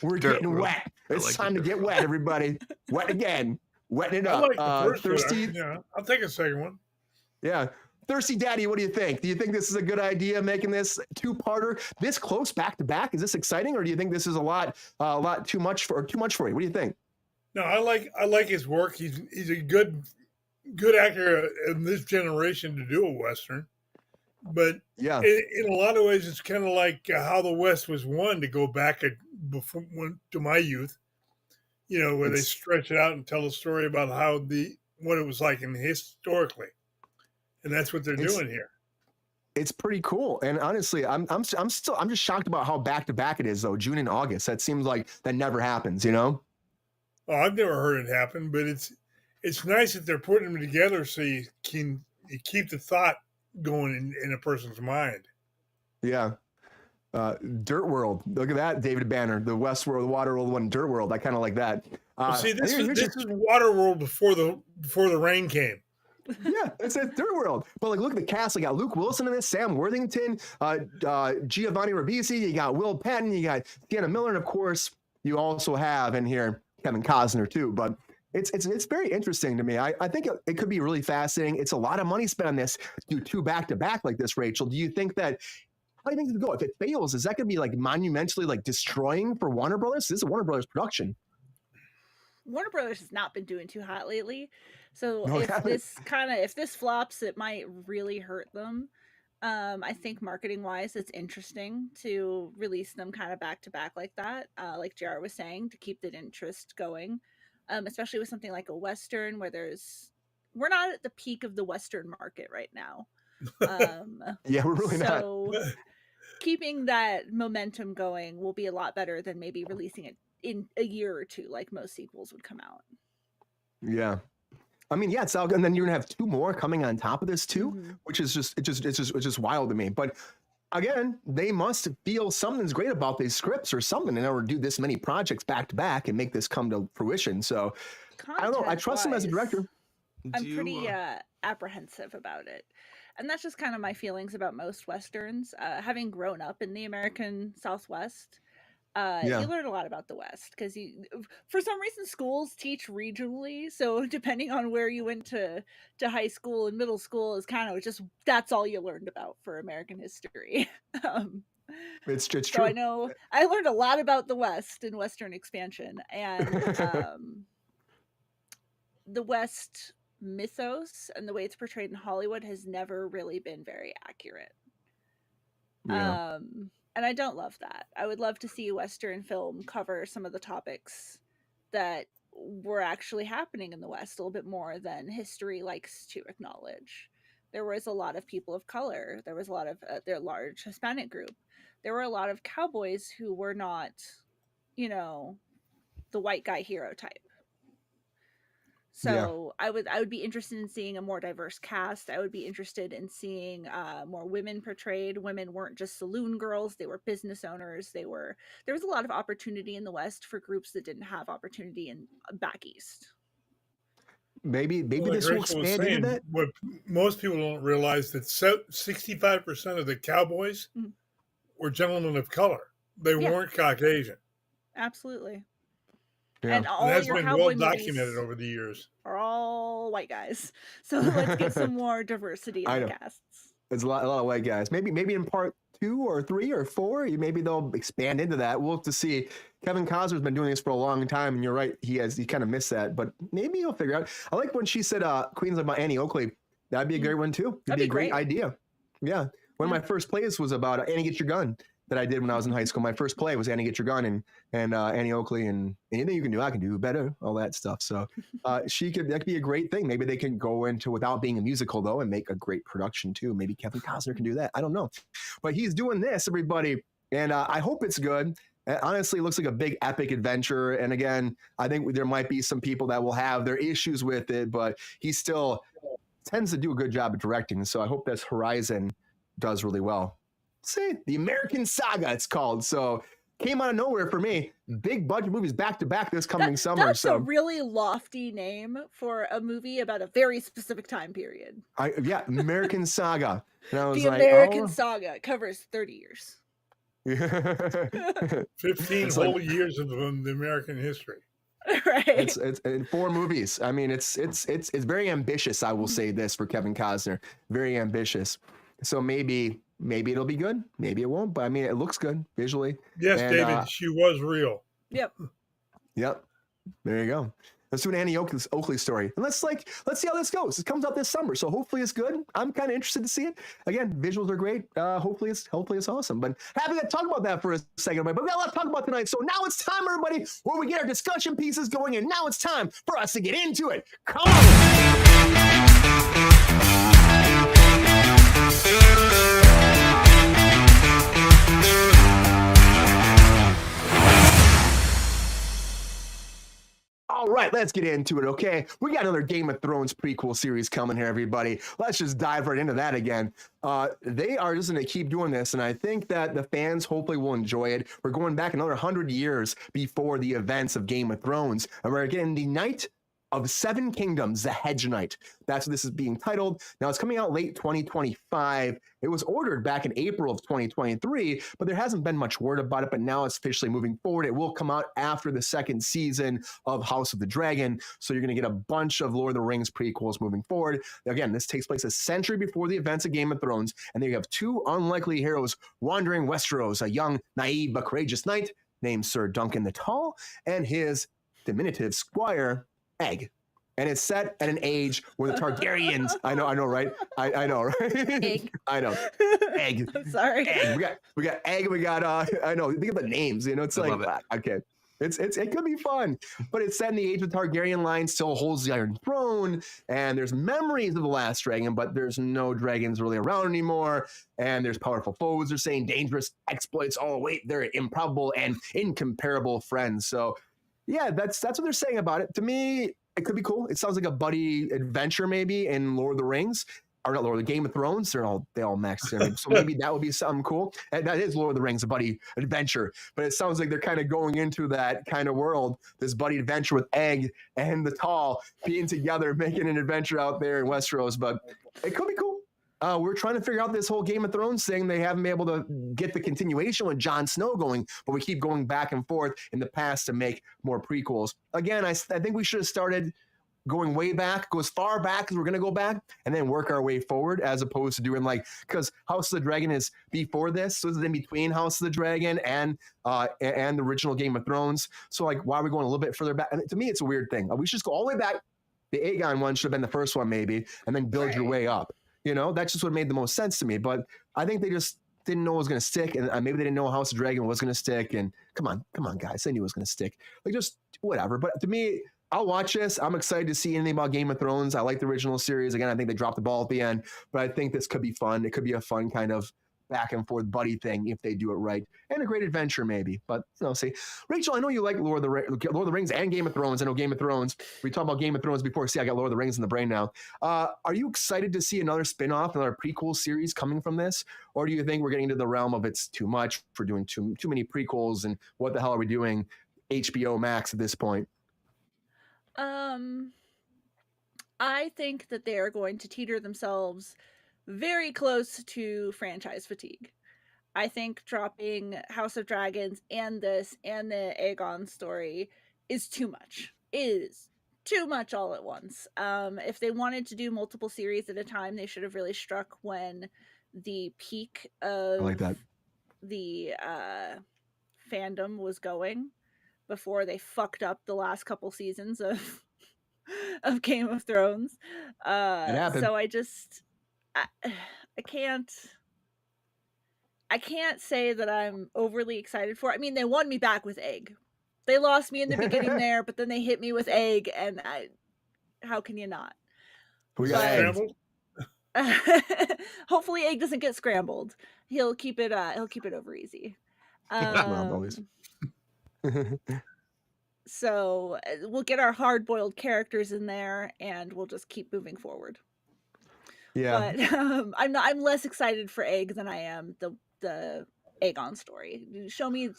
We're Dirt getting World. wet. I It's like time the to Dirt get World. wet, everybody. Wet again. Wetting it I up. like the first Thirsty. one. Yeah, I'll take a second one. Yeah. Thirsty Daddy, what do you think? Do you think this is a good idea, making this 2-parter this close back to back? Is this exciting, or do you think this is a lot too much for you? What do you think? No, I like his work. He's a good actor in this generation to do a Western. But Yeah. in a lot of ways, it's kind of like how the West was won, to go back to my youth, where they stretch it out and tell a story about what it was like historically. And that's what they're doing here. It's pretty cool. And honestly, I'm just shocked about how back to back it is, though. June and August. That seems like that never happens, Oh, I've never heard it happen, but it's nice that they're putting them together so you keep the thought going in a person's mind. Yeah. Dirt World. Look at that, David Banner. The West World, the Water World one, Dirt World. I kind of like that. See, this is Water World before the rain came. Yeah, it's a Dirt World. But like, look at the cast. You got Luke Wilson in this, Sam Worthington, Giovanni Ribisi. You got Will Patton. You got Sienna Miller, and of course, you also have in here Kevin Costner too. But it's very interesting to me. I think it could be really fascinating. It's a lot of money spent on this. Do 2 back to back like this, Rachel. Do you think that? How do you think it would go? If it fails, is that going to be like monumentally like destroying for Warner Brothers? This is a Warner Brothers production. Warner Brothers has not been doing too hot lately. So No, if this flops, it might really hurt them. I think marketing wise, it's interesting to release them kind of back to back like that. Like JR was saying, to keep the interest going, especially with something like a Western where we're not at the peak of the Western market right now. Yeah, we're really not. keeping that momentum going will be a lot better than maybe releasing it in a year or two, like most sequels would come out. Yeah. I mean, yeah, it's out, and then you're gonna have 2 more coming on top of this too, Mhm. which is it's just wild to me. But again, they must feel something's great about these scripts or something in order to do this many projects back to back and make this come to fruition. So I don't know. I trust him as a director. I'm Do you, pretty apprehensive about it. And that's just kind of my feelings about most Westerns. Having grown up in the American Southwest, Yeah. you learn a lot about the West because for some reason, schools teach regionally. So depending on where you went to high school and middle school is kind of just, that's all you learned about for American history. um, It's so true. I know I learned a lot about the West in Western expansion, and the West mythos and the way it's portrayed in Hollywood has never really been very accurate. Yeah. And I don't love that. I would love to see a Western film cover some of the topics that were actually happening in the West a little bit more than history likes to acknowledge. There was a lot of people of color. There was a lot of their large Hispanic group. There were a lot of cowboys who were not, the white guy hero type. So I would be interested in seeing a more diverse cast. I would be interested in seeing more women portrayed. Women weren't just saloon girls; they were business owners. There was a lot of opportunity in the West for groups that didn't have opportunity in back east. Maybe Like this will Rachel was expand into saying, that. what most people don't realize that 65% of the cowboys Mhm. were gentlemen of color. They Yeah. weren't Caucasian. Absolutely. Yeah. And And all that's your been cowboy well movies documented over the years. are all white guys. So let's get some more diversity I in the know. casts. There's a lot of white guys. Maybe in part 2 or 3 or 4, maybe they'll expand into that. We'll have to see. Kevin Costner's been doing this for a long time, and you're right, he kind of missed that, but maybe he'll figure out. I like when she said Queens about Annie Oakley. That'd be a great one too. It'd That'd be a be great great. idea. Yeah. One of my first plays was about Annie Get Your Gun that I did when I was in high school. My first play was Annie Get Your Gun and Annie Oakley and anything you can do, I can do better, all that stuff. So that could be a great thing. Maybe they can go into without being a musical though and make a great production too. Maybe Kevin Costner can do that. I don't know, but he's doing this, everybody, and I hope it's good. Honestly, it looks like a big epic adventure. And again, I think there might be some people that will have their issues with it, but he still tends to do a good job of directing. So I hope this Horizon does really well. See, the American Saga, it's called. So came out of nowhere for me. Big budget movies back to back this coming summer. That's So a really lofty name for a movie about a very specific time period. American Saga. And I was The like, American Saga covers 30 years. 15 It's whole like- years of the American history. Right. It's 4 movies. I mean, it's very ambitious. I will say this for Kevin Costner, very ambitious. So maybe it'll be good. Maybe it won't. But I mean, it looks good visually. Yes, And, David, she was real. Yep. Yep. There you go. Let's do an Annie Oakley story. And let's see how this goes. It comes out this summer. So hopefully it's good. I'm kind of interested to see it. Again, visuals are great. Hopefully it's awesome. But happy to talk about that for a second, but we got a lot to talk about tonight. So now it's time, everybody, where we get our discussion pieces going. And now it's time for us to get into it. Come on. All right, let's get into it, okay? We got another Game of Thrones prequel series coming here, everybody. Let's just dive right into that again. They are just going to keep doing this, and I think that the fans hopefully will enjoy it. We're going back another 100 years before the events of Game of Thrones, and we're getting the Night of 7 Kingdoms, the Hedge Knight. That's what this is being titled. Now, it's coming out late 2025. It was ordered back in April of 2023, but there hasn't been much word about it, but now it's officially moving forward. It will come out after the second season of House of the Dragon, so you're going to get a bunch of Lord of the Rings prequels moving forward. Again, this takes place a century before the events of Game of Thrones, and there you have 2 unlikely heroes wandering Westeros, a young, naive, but courageous knight named Sir Duncan the Tall, and his diminutive squire, Egg. And it's set at an age where the Targaryens, I know, right? I know, right? Egg. I know. Egg. I'm sorry. Egg. We got Egg. We got, I know, think of the names, it's I like, love it. okay. It could be fun, but it's set in the age of Targaryen line, still holds the Iron Throne, and there's memories of the last dragon, but there's no dragons really around anymore, and there's powerful foes. They're saying dangerous exploits. Oh wait, they're improbable and incomparable friends. So yeah, that's what they're saying about it. To me, it could be cool. It sounds like a buddy adventure maybe in Lord of the Rings. Or not Lord of the Game of Thrones, they all max together. So maybe that would be something cool. And that is Lord of the Rings, a buddy adventure. But it sounds like they're kind of going into that kind of world, this buddy adventure with Egg and the Tall being together, making an adventure out there in Westeros. But it could be cool. We're trying to figure out this whole Game of Thrones thing. They haven't been able to get the continuation with Jon Snow going, but we keep going back and forth in the past to make more prequels. Again, I think we should have started going way back, go as far back as we're going to go back, and then work our way forward, as opposed to doing because House of the Dragon is before this, so this is in between House of the Dragon and the original Game of Thrones. So why are we going a little bit further back? And to me, it's a weird thing. We should just go all the way back. The Aegon one should have been the first one maybe, and then build your way up. That's just what made the most sense to me. But I think they just didn't know it was going to stick, and maybe they didn't know House of the Dragon was going to stick. And come on, guys, they knew it was going to stick. Just whatever. But to me, I'll watch this. I'm excited to see anything about Game of Thrones. I like the original series. Again, I think they dropped the ball at the end, but I think this could be fun. It could be a fun kind of back and forth buddy thing if they do it right, and a great adventure maybe. But see, Rachel, I know you like Lord of the Rings and Game of Thrones. I know Game of Thrones. We talked about Game of Thrones before. See, I got Lord of the Rings in the brain now. Are you excited to see another spin-off, another prequel series coming from this, or do you think we're getting into the realm of it's too much for doing too many prequels, and what the hell are we doing? HBO Max at this point. I think that they are going to teeter themselves very close to franchise fatigue. I think dropping House of Dragons and this and the Aegon story is too much. It is too much all at once. If they wanted to do multiple series at a time, they should have really struck when the peak of the fandom was going, before they fucked up the last couple seasons of Game of Thrones. So I can't say that I'm overly excited for it. I mean, they won me back with Egg. They lost me in the beginning there, but then they hit me with Egg, and how can you not? We got scrambled. Hopefully Egg doesn't get scrambled. He'll keep it over easy. So we'll get our hard-boiled characters in there, and we'll just keep moving forward. Yeah, but I'm less excited for Egg than I am the Aegon story. Show me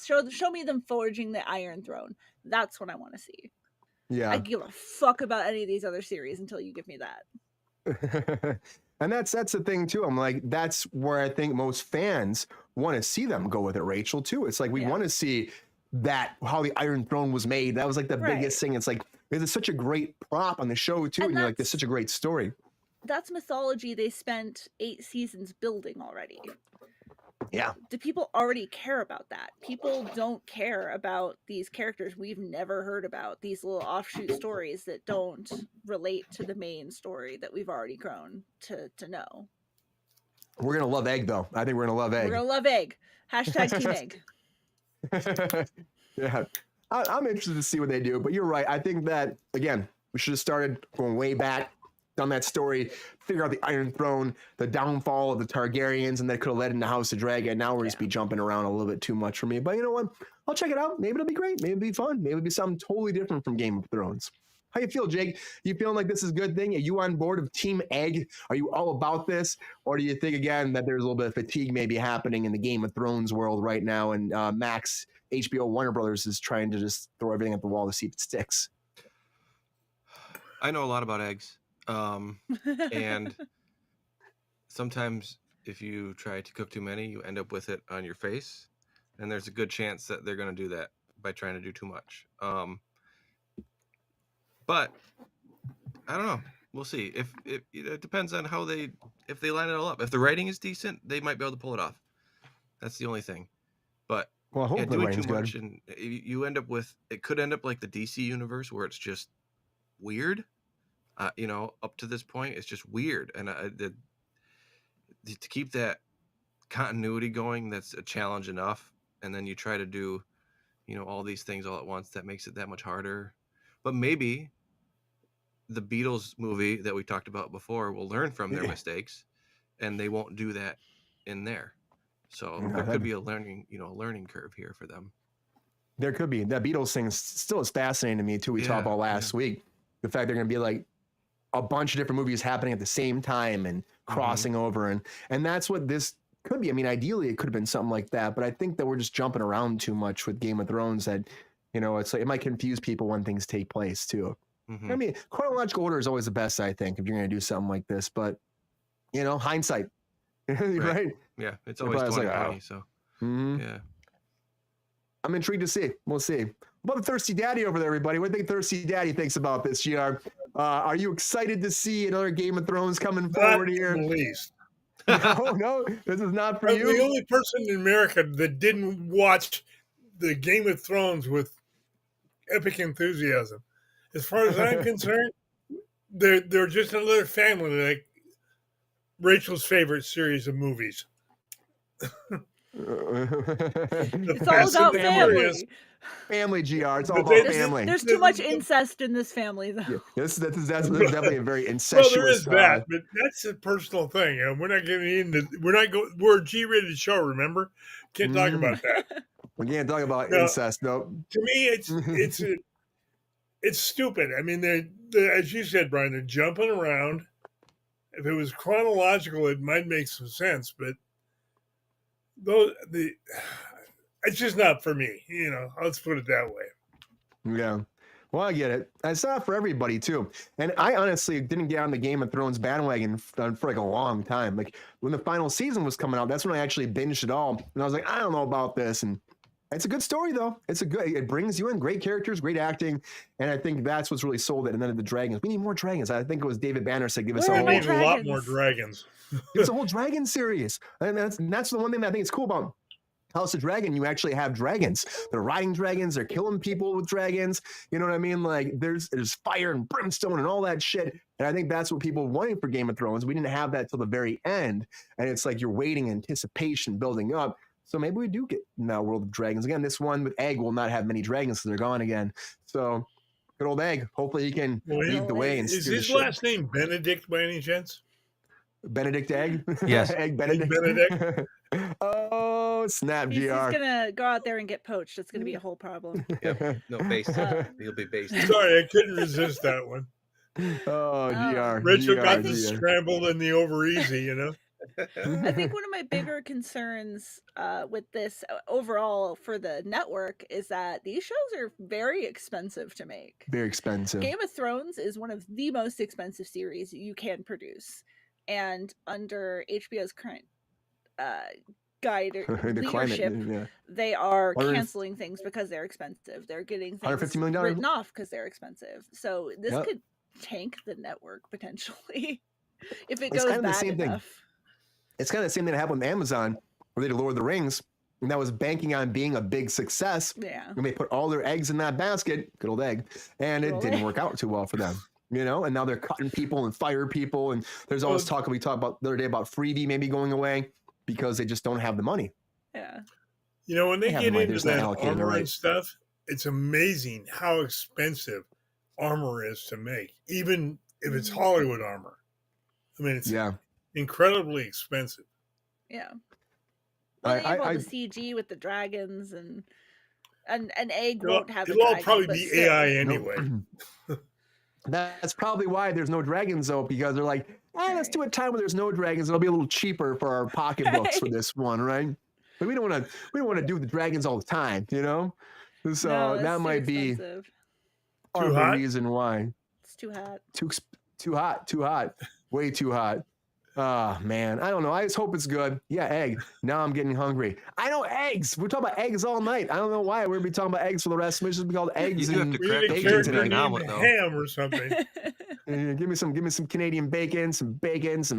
them forging the Iron Throne. That's what I want to see. Yeah, I give a fuck about any of these other series until you give me that. And that's the thing too. I'm like, that's where I think most fans want to see them go with it, Rachel, too. It's like we want to see that how the Iron Throne was made. That was the biggest thing. It's like it's such a great prop on the show too, and you're like, there's such a great story. That's mythology they spent 8 seasons building already. Yeah. Do people already care about that? People don't care about these characters we've never heard about, these little offshoot stories that don't relate to the main story that we've already grown to know. We're going to love Egg, though. I think we're going to love Egg. We're going to love Egg. Hashtag Team Egg. Yeah. I'm interested to see what they do, but you're right. I think that, again, we should have started going way back, done that story, figure out the Iron Throne, the downfall of the Targaryens, and that could have led into House of Dragon. Now we're just be jumping around a little bit too much for me. But you know what? I'll check it out. Maybe it'll be great. Maybe it'll be fun. Maybe it'll be something totally different from Game of Thrones. How you feel, Jake? You feeling like this is a good thing? Are you on board of Team Egg? Are you all about this? Or do you think, again, that there's a little bit of fatigue maybe happening in the Game of Thrones world right now, and Max, HBO, Warner Brothers is trying to just throw everything at the wall to see if it sticks? I know a lot about eggs. And sometimes if you try to cook too many, you end up with it on your face. And there's a good chance that they're going to do that by trying to do too much. But I don't know. We'll see. If it depends on how if they line it all up. If the writing is decent, they might be able to pull it off. That's the only thing. But well, I hope doing too much, and you end up with, it could end up like the DC universe where it's just weird. Up to this point, it's just weird, and to keep that continuity going, that's a challenge enough. And then you try to do, all these things all at once, that makes it that much harder. But maybe the Beatles movie that we talked about before will learn from their mistakes, and they won't do that in there. So there could be a learning curve here for them. There could be. That Beatles thing still is fascinating to me too. We talked about last week. The fact they're going to be like a bunch of different movies happening at the same time and crossing over, and that's what this could be. I mean, ideally it could have been something like that, but I think that we're just jumping around too much with Game of Thrones that, it's like it might confuse people when things take place too. I mean, chronological order is always the best, I think, if you're going to do something like this, but hindsight, right? Yeah. It's always 2020. So yeah. I'm intrigued to see. We'll see. What about the Thirsty Daddy over there, everybody? What do you think Thirsty Daddy thinks about this, GR? Are you excited to see another Game of Thrones coming forward here? At least. No, this is not for you. I'm the only person in America that didn't watch the Game of Thrones with epic enthusiasm. As far as I'm concerned, they're just another family, like Rachel's favorite series of movies. It's all about family. Family, GR. It's all about family. There's too much incest in this family, though. Yeah, that's definitely a very incestuous. Well, there is that, but that's a personal thing. We're not getting into. We're a G-rated show. Remember, can't talk about that. We can't talk about incest. No. To me, it's stupid. I mean, as you said, Brian, they're jumping around. If it was chronological, it might make some sense, but it's just not for me. Let's put it that way. Yeah. Well, I get it. It's not for everybody too. And I honestly didn't get on the Game of Thrones bandwagon for like a long time. Like when the final season was coming out, that's when I actually binged it all. And I was like, I don't know about this. And it's a good story though. It brings you in great characters, great acting. And I think that's what's really sold it. And then the dragons, we need more dragons. I think it was David Banner said, give us a lot more dragons. It's a whole dragon series. And that's the one thing that I think is cool about House of Dragon. You actually have dragons. They're riding dragons. They're killing people with dragons. You know what I mean? Like there's fire and brimstone and all that shit. And I think that's what people wanting for Game of Thrones. We didn't have that till the very end. And it's like you're waiting, anticipation building up. So maybe we do get now World of Dragons. Again, this one with Egg will not have many dragons because they're gone again. So good old Egg. Hopefully he can lead the way. And is his last name Benedict by any chance? Benedict Egg? Yes. Egg Benedict. Benedict. Oh, snap, GR. He's going to go out there and get poached. It's going to be a whole problem. Yep. No, based. He'll be based. Sorry, I couldn't resist that one. Oh, GR. Rachel got scrambled in the over easy, I think one of my bigger concerns with this overall for the network is that these shows are very expensive to make. Very expensive. Game of Thrones is one of the most expensive series you can produce. And under HBO's current leadership, they are canceling things because they're expensive. They're getting things $150 million written off because they're expensive. So this could tank the network potentially if it goes bad enough. It's kind of the same thing that happened with Amazon, where they did Lord of the Rings, and that was banking on being a big success. Yeah. And they put all their eggs in that basket, good old egg, and it didn't work out too well for them. And now they're cutting people and fire people, and there's always talk. We talked about the other day about Freebie maybe going away because they just don't have the money. Yeah. When they get into that armor and stuff, it's amazing how expensive armor is to make, even if it's Hollywood armor. I mean, it's incredibly expensive. Yeah. Well, they have all the CG with the dragons and Egg won't have the dragon. It'll all probably be AI anyway. That's probably why there's no dragons though, because they're like, let's do a time where there's no dragons. It'll be a little cheaper for our pocketbooks for this one, right? But we don't want to do the dragons all the time, So that might be the reason why. It's too hot. Too hot. Way too hot. Oh, man. I don't know. I just hope it's good. Yeah, egg. Now I'm getting hungry. I know eggs. We're talking about eggs all night. I don't know why. We're going to be talking about eggs for the rest of it. It should be called eggs and bacon tonight. Ham or something. Give me some Canadian bacon, some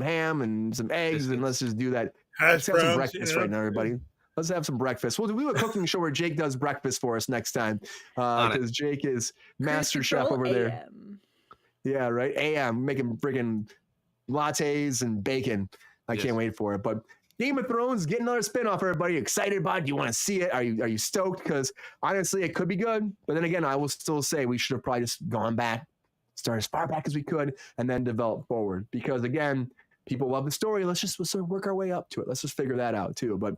ham, and some eggs, and let's just do that. Let's have some breakfast right now, everybody. Let's have some breakfast. We'll do a cooking show where Jake does breakfast for us next time, because Jake is master chef over there. Yeah, right. AM making friggin' lattes and bacon. I can't wait for it. But Game of Thrones getting another spinoff. Everybody excited about it? Do you want to see it? Are you stoked? Because honestly, it could be good. But then again, I will still say we should have probably just gone back, start as far back as we could, and then develop forward. Because again, people love the story. Let's sort of work our way up to it. Let's just figure that out too. But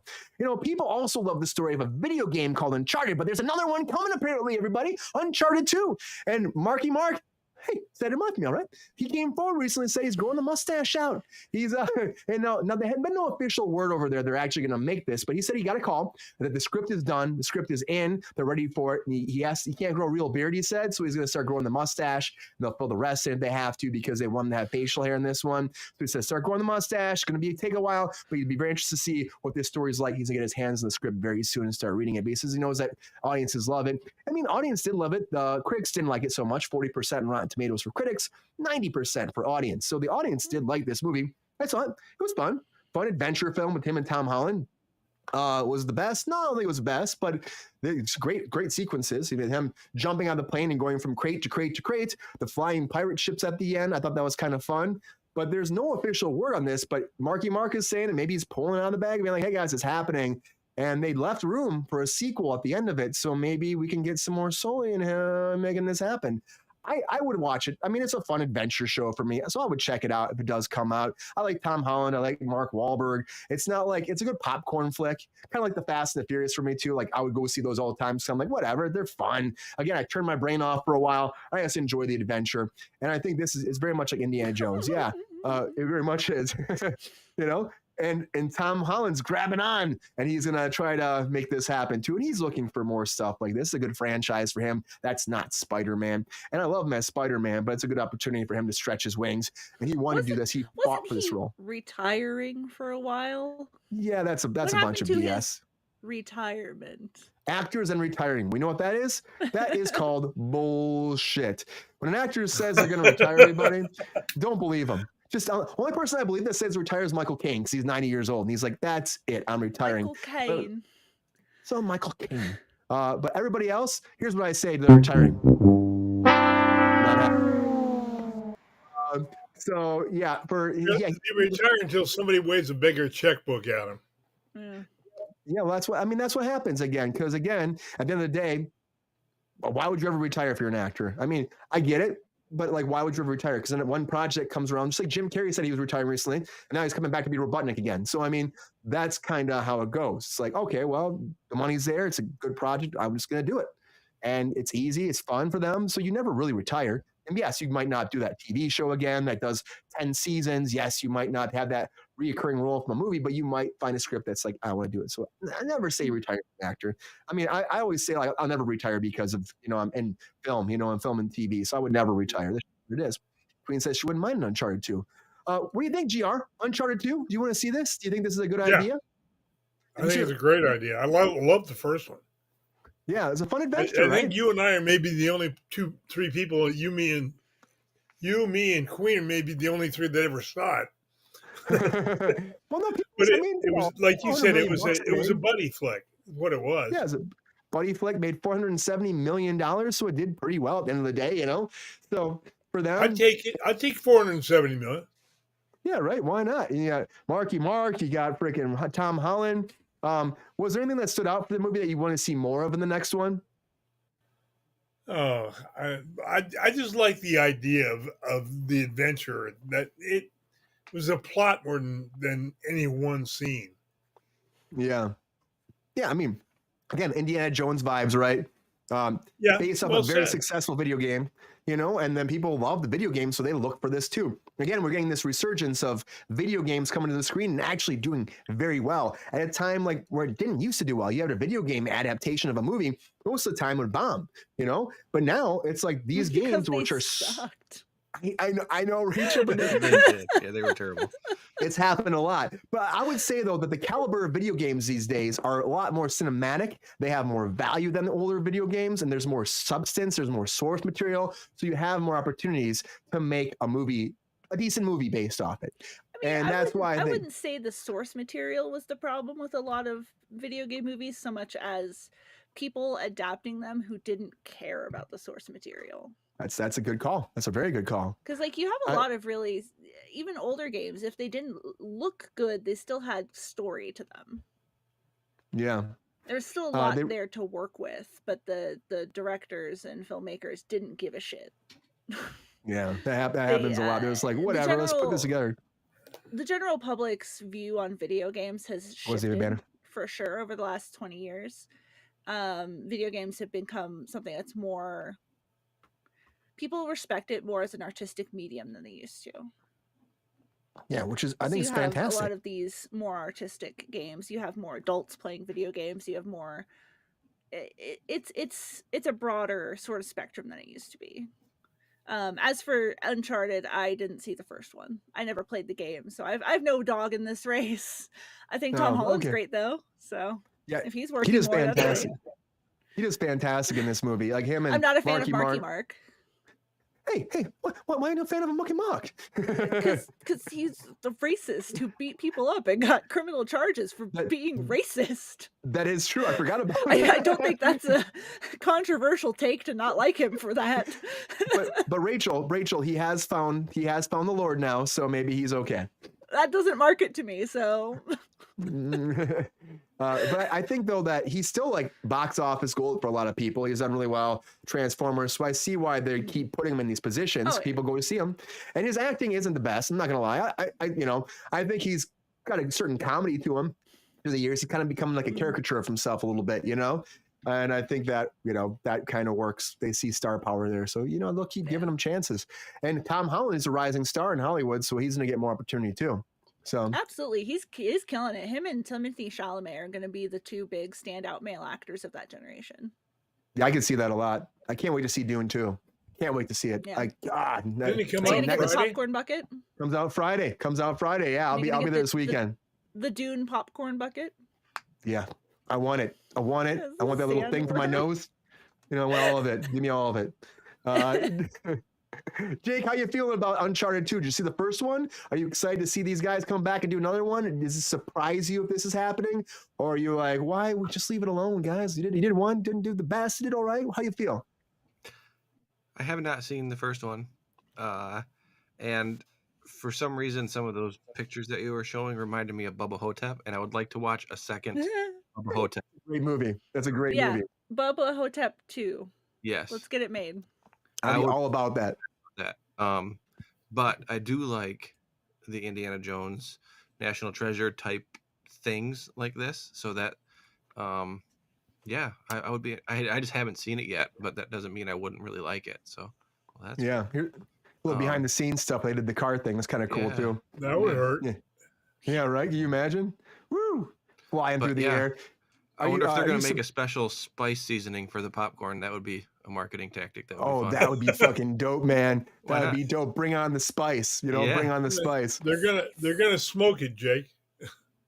people also love the story of a video game called Uncharted. But there's another one coming apparently. Everybody, Uncharted 2. And Marky Mark. Hey, said it might be all right. He came forward recently and said he's growing the mustache out. He's and now there had been no official word over there. They're actually going to make this, but he said he got a call that the script is done, the script is in, they're ready for it. And he can't grow a real beard. He said, so he's going to start growing the mustache. And they'll fill the rest in if they have to because they want him to have facial hair in this one. So he says start growing the mustache. Going to take a while, but he'd be very interested to see what this story's like. He's going to get his hands on the script very soon and start reading it. But he says he knows that audiences love it. I mean, audience did love it. The critics didn't like it so much. 40% in Rotten Tomatoes for critics. 90% for audience. So the audience did like this movie. I saw it. It was fun. Fun adventure film with him and Tom Holland. Was the best? No, I don't think it was the best, but it's great sequences. Even him jumping on the plane and going from crate to crate to crate. The flying pirate ships at the end. I thought that was kind of fun. But there's no official word on this. But Marky Mark is saying, and maybe he's pulling it out of the bag and being like, hey guys, it's happening. And they left room for a sequel at the end of it. So maybe we can get some more Sully in here making this happen. I would watch it. I mean, it's a fun adventure show for me, so I would check it out if it does come out. I like Tom Holland. I like Mark Wahlberg. It's not like it's a good popcorn flick, kind of like the Fast and the Furious for me too. Like I would go see those all the time. So I'm like, whatever, they're fun. Again, I turned my brain off for a while. I just enjoy the adventure, and I think this is very much like Indiana Jones. Yeah, it very much is. And Tom Holland's grabbing on, and he's gonna try to make this happen too. And he's looking for more stuff like this. Is a good franchise for him. That's not Spider-Man, and I love him as Spider-Man, but it's a good opportunity for him to stretch his wings. And he wanted to do this. He fought for this role. Retiring for a while. Yeah, that's a bunch of BS. Retirement. Actors and retiring. We know what that is? That is called bullshit. When an actor says they're going to retire, everybody, don't believe them. Just only person I believe that says retire is Michael Caine because he's 90 years old and he's like, that's it, I'm retiring. Michael Caine. So Michael Caine. But everybody else, here's what I say to the retiring. So yeah, he retire until somebody waves a bigger checkbook at him. Yeah, well, that's what happens again. Because again, at the end of the day, why would you ever retire if you're an actor? I mean, I get it. But like, why would you ever retire? Because then one project comes around, just like Jim Carrey said he was retiring recently, and now he's coming back to be Robotnik again. So I mean, that's kind of how it goes. It's like, okay, well, the money's there. It's a good project. I'm just gonna do it, and it's easy. It's fun for them. So you never really retire. And yes, you might not do that TV show again that does 10 seasons. Yes, you might not have that reoccurring role from a movie, but you might find a script that's like, I want to do it. So I never say retire as an actor. I mean, I always say like, I'll never retire because of, I'm in film, I'm filming TV. So I would never retire. This is it is. Queen says she wouldn't mind an Uncharted 2. What do you think, GR? Uncharted 2? Do you want to see this? Do you think this is a good idea? I think it's a great idea. I love the first one. Yeah, it's a fun adventure. I think you and I are maybe the only 2-3 people. You, me, and Queen are maybe the only 3 that ever saw it. Well, no, but it was like you said. It was a buddy flick. What it was. Yeah, it was a buddy flick. Made $470 million, so it did pretty well at the end of the day. So for them, I'd take it. I'd take $470 million. Yeah, right. Why not? You got Marky Mark. You got freaking Tom Holland. Was there anything that stood out for the movie that you want to see more of in the next one? Oh, I just like the idea of the adventure, that it was a plot more than any one scene. Yeah. I mean, again, Indiana Jones vibes, right? Based off a very successful video game, and then people love the video game, so they look for this too. Again, we're getting this resurgence of video games coming to the screen and actually doing very well at a time like where it didn't used to do well. You had a video game adaptation of a movie, most of the time would bomb, but now it's like these games which are sucked. I know, Rachel, but they were terrible. It's happened a lot. But I would say, though, that the caliber of video games these days are a lot more cinematic. They have more value than the older video games, and there's more substance. There's more source material. So you have more opportunities to make a decent movie based off it. And that's why I wouldn't say the source material was the problem with a lot of video game movies so much as people adapting them who didn't care about the source material. That's a good call. That's a very good call. Because like you have a lot of really even older games. If they didn't look good, they still had story to them. Yeah. There's still a lot there to work with, but the directors and filmmakers didn't give a shit. Yeah, that happens a lot. There's like, whatever, let's put this together. The general public's view on video games has shifted for sure over the last 20 years. Video games have become something that's more... People respect it more as an artistic medium than they used to. Yeah, which is, I think it's fantastic. A lot of these more artistic games. You have more adults playing video games. You have more... It's a broader sort of spectrum than it used to be. As for Uncharted, I didn't see the first one. I never played the game, so I've no dog in this race. I think Tom Holland's great though. So yeah, if he's working, he does fantastic. He does fantastic in this movie. Like him and I'm not a fan of Marky Mark. Hey, why are you a fan of a Marky Mark? Because he's the racist who beat people up and got criminal charges for being racist. That is true. I forgot about that. I don't think that's a controversial take to not like him for that. but Rachel, he has found the Lord now, so maybe he's okay. That doesn't market to me, so. But I think though that he's still like box office gold for a lot of people. He's done really well. Transformers, so I see why they keep putting him in these positions. People go to see him, and his acting isn't the best. I'm not gonna lie. I think he's got a certain comedy to him. Through the years, he kind of become like a caricature of himself a little bit, And I think that that kind of works. They see star power there, so they'll keep giving him chances. And Tom Holland is a rising star in Hollywood, so he's gonna get more opportunity too. So absolutely, he's killing it. Him and Timothée Chalamet are going to be the two big standout male actors of that generation. Yeah, I can see that a lot. I can't wait to see Dune 2. Can't wait to see it. Yeah. Didn't he come out Friday? The popcorn bucket comes out Friday. Yeah, I'll be there this weekend. The Dune popcorn bucket. Yeah, I want it. I want that little thing for my nose. I want all of it. Give me all of it. Jake, how you feeling about Uncharted 2? Did you see the first one? Are you excited to see these guys come back and do another one? Does it surprise you if this is happening? Or are you like, why? We just leave it alone, guys. You did one, didn't do the best. You did all right. How you feel? I have not seen the first one. And for some reason, some of those pictures that you were showing reminded me of Bubba Hotep, and I would like to watch a second Bubba Hotep. Great movie. That's a great movie. Bubba Hotep 2. Yes. Let's get it made. I'm all about that. But I do like the Indiana Jones National Treasure type things like this, so that I would be. I just haven't seen it yet, but that doesn't mean I wouldn't really like it. So that's a little behind the scenes stuff. They did the car thing. It's kind of cool too. That would hurt. Yeah, right. Can you imagine? Woo! Flying through the air. I wonder if they're going to make a special spice seasoning for the popcorn. That would be a marketing tactic. That would be fun. That would be fucking dope, man. That would be dope. Bring on the spice. Bring on the spice. They're gonna smoke it, Jake.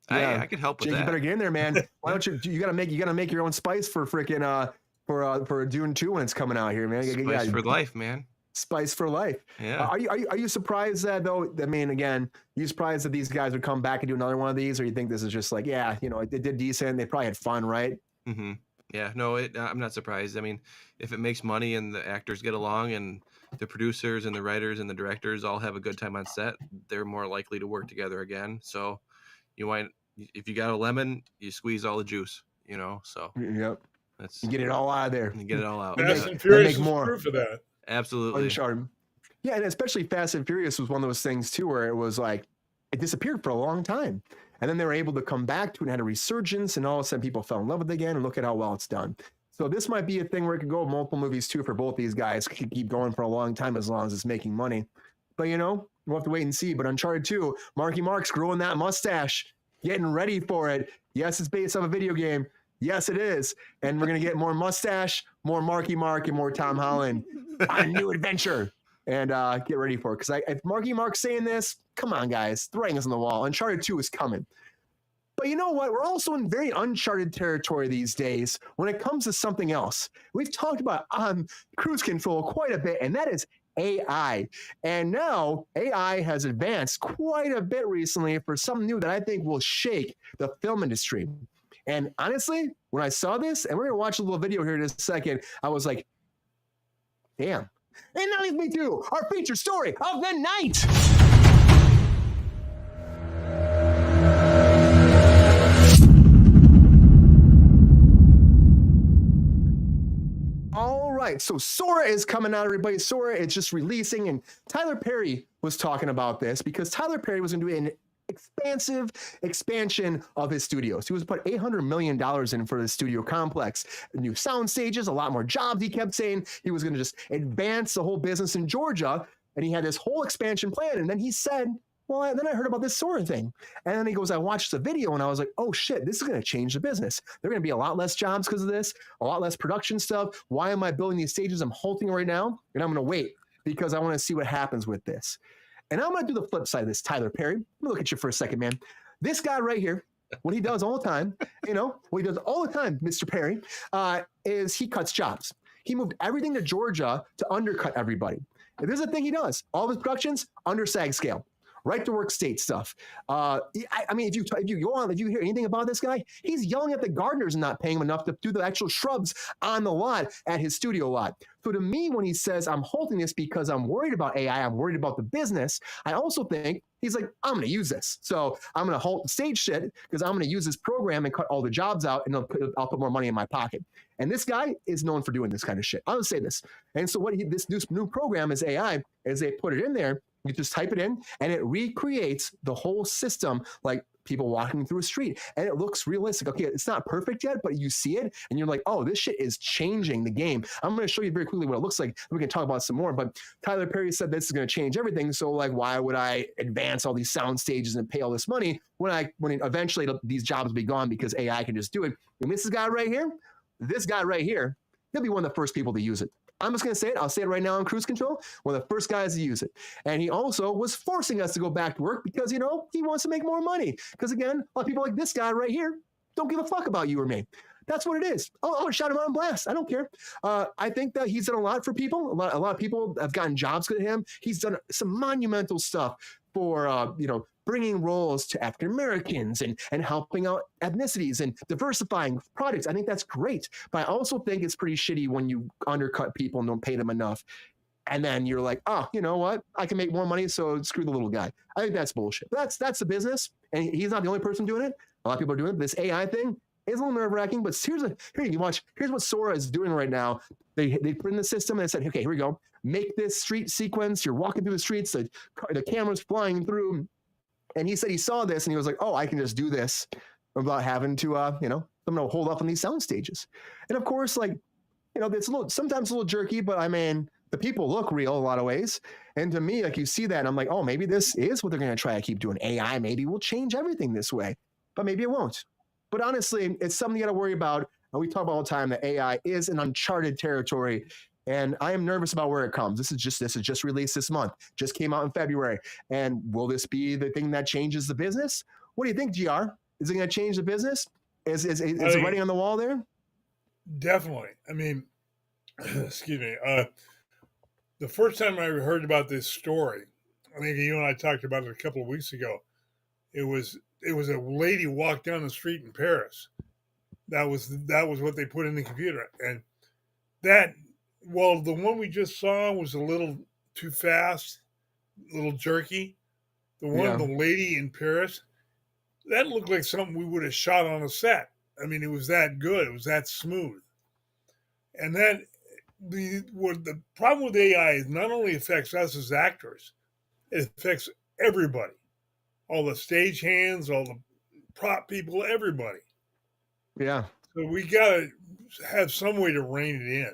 I could help with Jake, that. You better get in there, man. Why don't you gotta make your own spice for freaking for Dune 2 when it's coming out here, man. Spice for life, man. Spice for life. Yeah. Are you surprised that though? I mean, again, you surprised that these guys would come back and do another one of these, or you think this is just like, it did decent. They probably had fun, right? Mm-hmm. Yeah. No, I'm not surprised. I mean, if it makes money and the actors get along and the producers and the writers and the directors all have a good time on set, they're more likely to work together again. So if you got a lemon, you squeeze all the juice. So yep. You get it all out of there. You get it all out. Fast and Furious is proof of that. Absolutely. Uncharted. Yeah, and especially Fast and Furious was one of those things too where it was like it disappeared for a long time. And then they were able to come back to it and had a resurgence, and all of a sudden people fell in love with it again, and look at how well it's done. So this might be a thing where it could go multiple movies too for both these guys. Could keep going for a long time as long as it's making money. But we'll have to wait and see. But Uncharted 2, Marky Mark's growing that mustache, getting ready for it. Yes, it's based off a video game. Yes, it is. And we're going to get more mustache, more Marky Mark, and more Tom Holland on a new adventure. And get ready for it. Because if Marky Mark's saying this, come on, guys. The writing's on the wall. Uncharted 2 is coming. But you know what? We're also in very uncharted territory these days when it comes to something else. We've talked about Kruse Control quite a bit, and that is AI. And now AI has advanced quite a bit recently for something new that I think will shake the film industry. And honestly, when I saw this, and we're going to watch a little video here in a second, I was like, damn. And that leads me to our featured story of the night. All right, so Sora is coming out, everybody. Sora is just releasing, and Tyler Perry was talking about this because Tyler Perry was going to do an expansive expansion of his studios. He was put $800 million in for the studio complex, new sound stages, a lot more jobs. He kept saying he was going to just advance the whole business in Georgia, and he had this whole expansion plan. And then he said, well, then I heard about this Sora thing. And then he goes, I watched the video and I was like, oh shit, this is going to change the business. There are going to be a lot less jobs because of this, a lot less production stuff. Why am I building these stages? I'm halting right now, and I'm going to wait because I want to see what happens with this. And I'm going to do the flip side of this, Tyler Perry. Let me look at you for a second, man. This guy right here, what he does all the time, what he does all the time, Mr. Perry, is he cuts jobs. He moved everything to Georgia to undercut everybody. And this is the thing he does. All of his productions, under SAG scale. Right to work state stuff. I mean, if you hear anything about this guy, he's yelling at the gardeners and not paying him enough to do the actual shrubs on the lot at his studio lot. So to me, when he says I'm holding this because I'm worried about AI, I'm worried about the business, I also think he's like, I'm going to use this. So I'm going to halt the stage shit because I'm going to use this program and cut all the jobs out, and I'll put more money in my pocket. And this guy is known for doing this kind of shit. I'll say this. And so this new program is AI, as they put it in there. You just type it in and it recreates the whole system like people walking through a street, and it looks realistic. Okay, it's not perfect yet, but you see it and you're like, oh, this shit is changing the game. I'm going to show you very quickly what it looks like. We can talk about some more, but Tyler Perry said this is going to change everything. So like, why would I advance all these sound stages and pay all this money when eventually these jobs will be gone because AI can just do it? And this guy right here, he'll be one of the first people to use it. I'm just going to say it. I'll say it right now on Kruse Control. One of the first guys to use it. And he also was forcing us to go back to work because, he wants to make more money. Because, again, a lot of people like this guy right here don't give a fuck about you or me. That's what it is. I'll shout him out on blast. I don't care. I think that he's done a lot for people. A lot of people have gotten jobs with him. He's done some monumental stuff for, bringing roles to African Americans and helping out ethnicities and diversifying products. I think that's great. But I also think it's pretty shitty when you undercut people and don't pay them enough. And then you're like, oh, you know what? I can make more money, so screw the little guy. I think that's bullshit. That's the business. And he's not the only person doing it. A lot of people are doing it. This AI thing is a little nerve-wracking, but here's what Sora is doing right now. They put in the system and they said, okay, here we go. Make this street sequence. You're walking through the streets, the camera's flying through. And he said he saw this and he was like, oh, I can just do this without having to, I'm going to hold off on these sound stages. And of course, it's sometimes a little jerky, but I mean, the people look real a lot of ways. And to me, like, you see that and I'm like, oh, maybe this is what they're going to try to keep doing. AI maybe will change everything this way, but maybe it won't. But honestly, it's something you got to worry about. And we talk about all the time that AI is an uncharted territory. And I am nervous about where it comes. This is just released this month. Just came out in February. And will this be the thing that changes the business? What do you think, GR? Is it going to change the business? Is it writing on the wall there? Definitely. I mean, excuse me. The first time I heard about this story, I think you and I talked about it a couple of weeks ago. It was a lady walked down the street in Paris. That was what they put in the computer, and that. Well, the one we just saw was a little too fast, a little jerky. The one, the lady in Paris, that looked like something we would have shot on a set. I mean, it was that good. It was that smooth. And then the problem with AI is not only affects us as actors, it affects everybody. All the stagehands, all the prop people, everybody. Yeah. So we got to have some way to rein it in.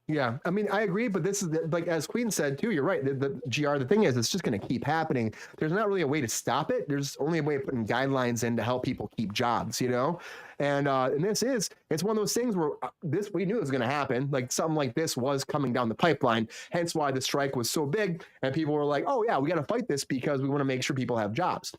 Yeah, I mean, I agree, but this is like as Queen said too. You're right. The GR, the thing is, it's just going to keep happening. There's not really a way to stop it. There's only a way of putting guidelines in to help people keep jobs, And it's one of those things where we knew it was going to happen. Like something like this was coming down the pipeline. Hence why the strike was so big, and people were like, "Oh yeah, we got to fight this because we want to make sure people have jobs."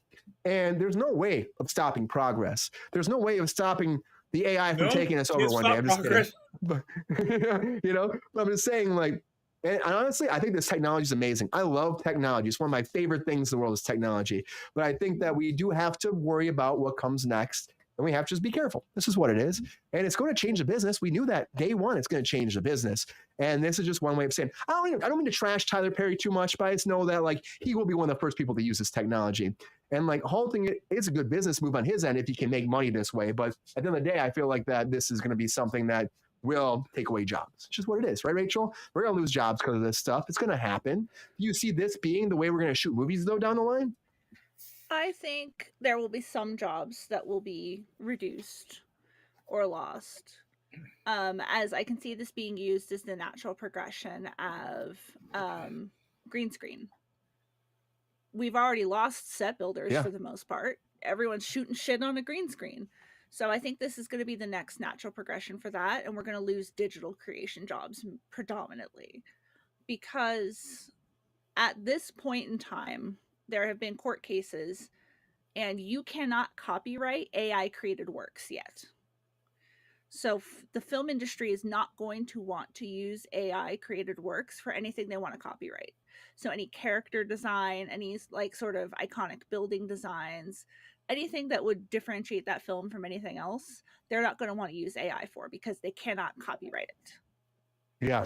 And there's no way of stopping progress. There's no way of stopping the AI from taking us over one day. I'm just kidding. But, but I'm just saying, like, and honestly, I think this technology is amazing. I love technology. It's one of my favorite things in the world is technology. But I think that we do have to worry about what comes next. and we have to just be careful. This is what it is. And it's going to change the business. We knew that day one, it's going to change the business. And this is just one way of saying, I don't mean to trash Tyler Perry too much, but I just know that like he will be one of the first people to use this technology. And like halting it is a good business move on his end if he can make money this way. But at the end of the day, I feel like that this is going to be something that will take away jobs. It's just what it is, right, Rachel? We're going to lose jobs because of this stuff. It's going to happen. Do you see this being the way we're going to shoot movies, though, down the line? I think there will be some jobs that will be reduced or lost. As I can see this being used as the natural progression of green screen. We've already lost set builders for the most part. Everyone's shooting shit on a green screen. So I think this is going to be the next natural progression for that. And we're going to lose digital creation jobs predominantly. Because at this point in time, there have been court cases and you cannot copyright AI created works yet. So the film industry is not going to want to use AI created works for anything they want to copyright. So any character design, any like sort of iconic building designs, anything that would differentiate that film from anything else, they're not going to want to use AI for because they cannot copyright it. Yeah,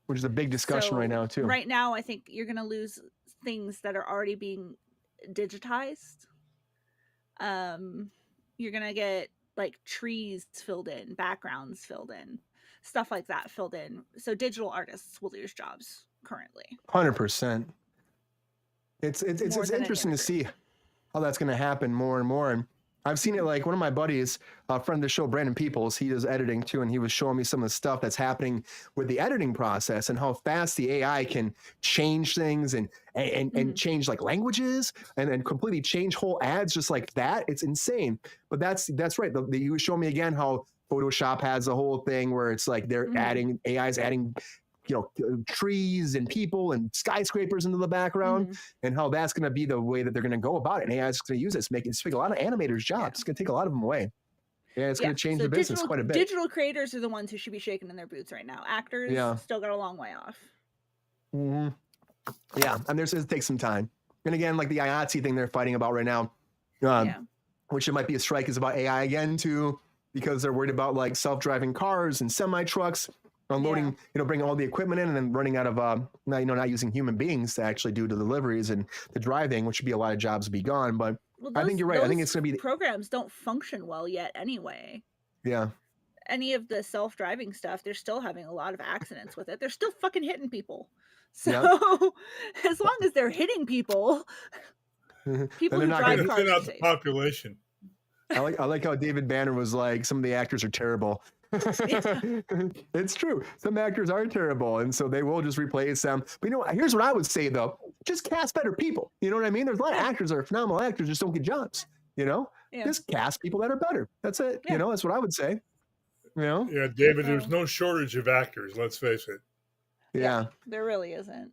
which is a big discussion right now too. Right now, I think you're going to lose things that are already being digitized. You're going to get like trees filled in, backgrounds filled in, stuff like that filled in. So digital artists will lose jobs currently. 100%. It's interesting to see how that's going to happen more and more. And I've seen it like one of my buddies, a friend of the show, Brandon Peoples, he does editing too. And he was showing me some of the stuff that's happening with the editing process and how fast the AI can change things and change like languages and completely change whole ads just like that. It's insane. But that's right. You show me again how Photoshop has a whole thing where it's like they're adding, AI's adding, trees and people and skyscrapers into the background and how that's going to be the way that they're going to go about it. And AI is going to use it to make a lot of animators' jobs. It's going to take a lot of them away. Yeah, it's going to change the business quite a bit. Digital creators are the ones who should be shaking in their boots right now. Actors still got a long way off. Yeah, and there's going to take some time. And again, like the IATSE thing they're fighting about right now, which it might be a strike, is about AI again too, because they're worried about like self-driving cars and semi-trucks. Unloading, bringing all the equipment in and then running out of, not using human beings to actually do the deliveries and the driving, which would be a lot of jobs to be gone. But I think you're right. I think it's going to be programs don't function well yet anyway. Yeah. Any of the self-driving stuff, they're still having a lot of accidents with it. They're still fucking hitting people. So as long as they're hitting people, people who drive cars out the population. I like how David Banner was like, some of the actors are terrible. It's true. Some actors are terrible, and so they will just replace them. But here's what I would say though: just cast better people. You know what I mean? There's a lot of actors that are phenomenal actors, just don't get jobs. Just cast people that are better. That's it. That's what I would say. Yeah, David. There's no shortage of actors. Let's face it. Yeah, there really isn't.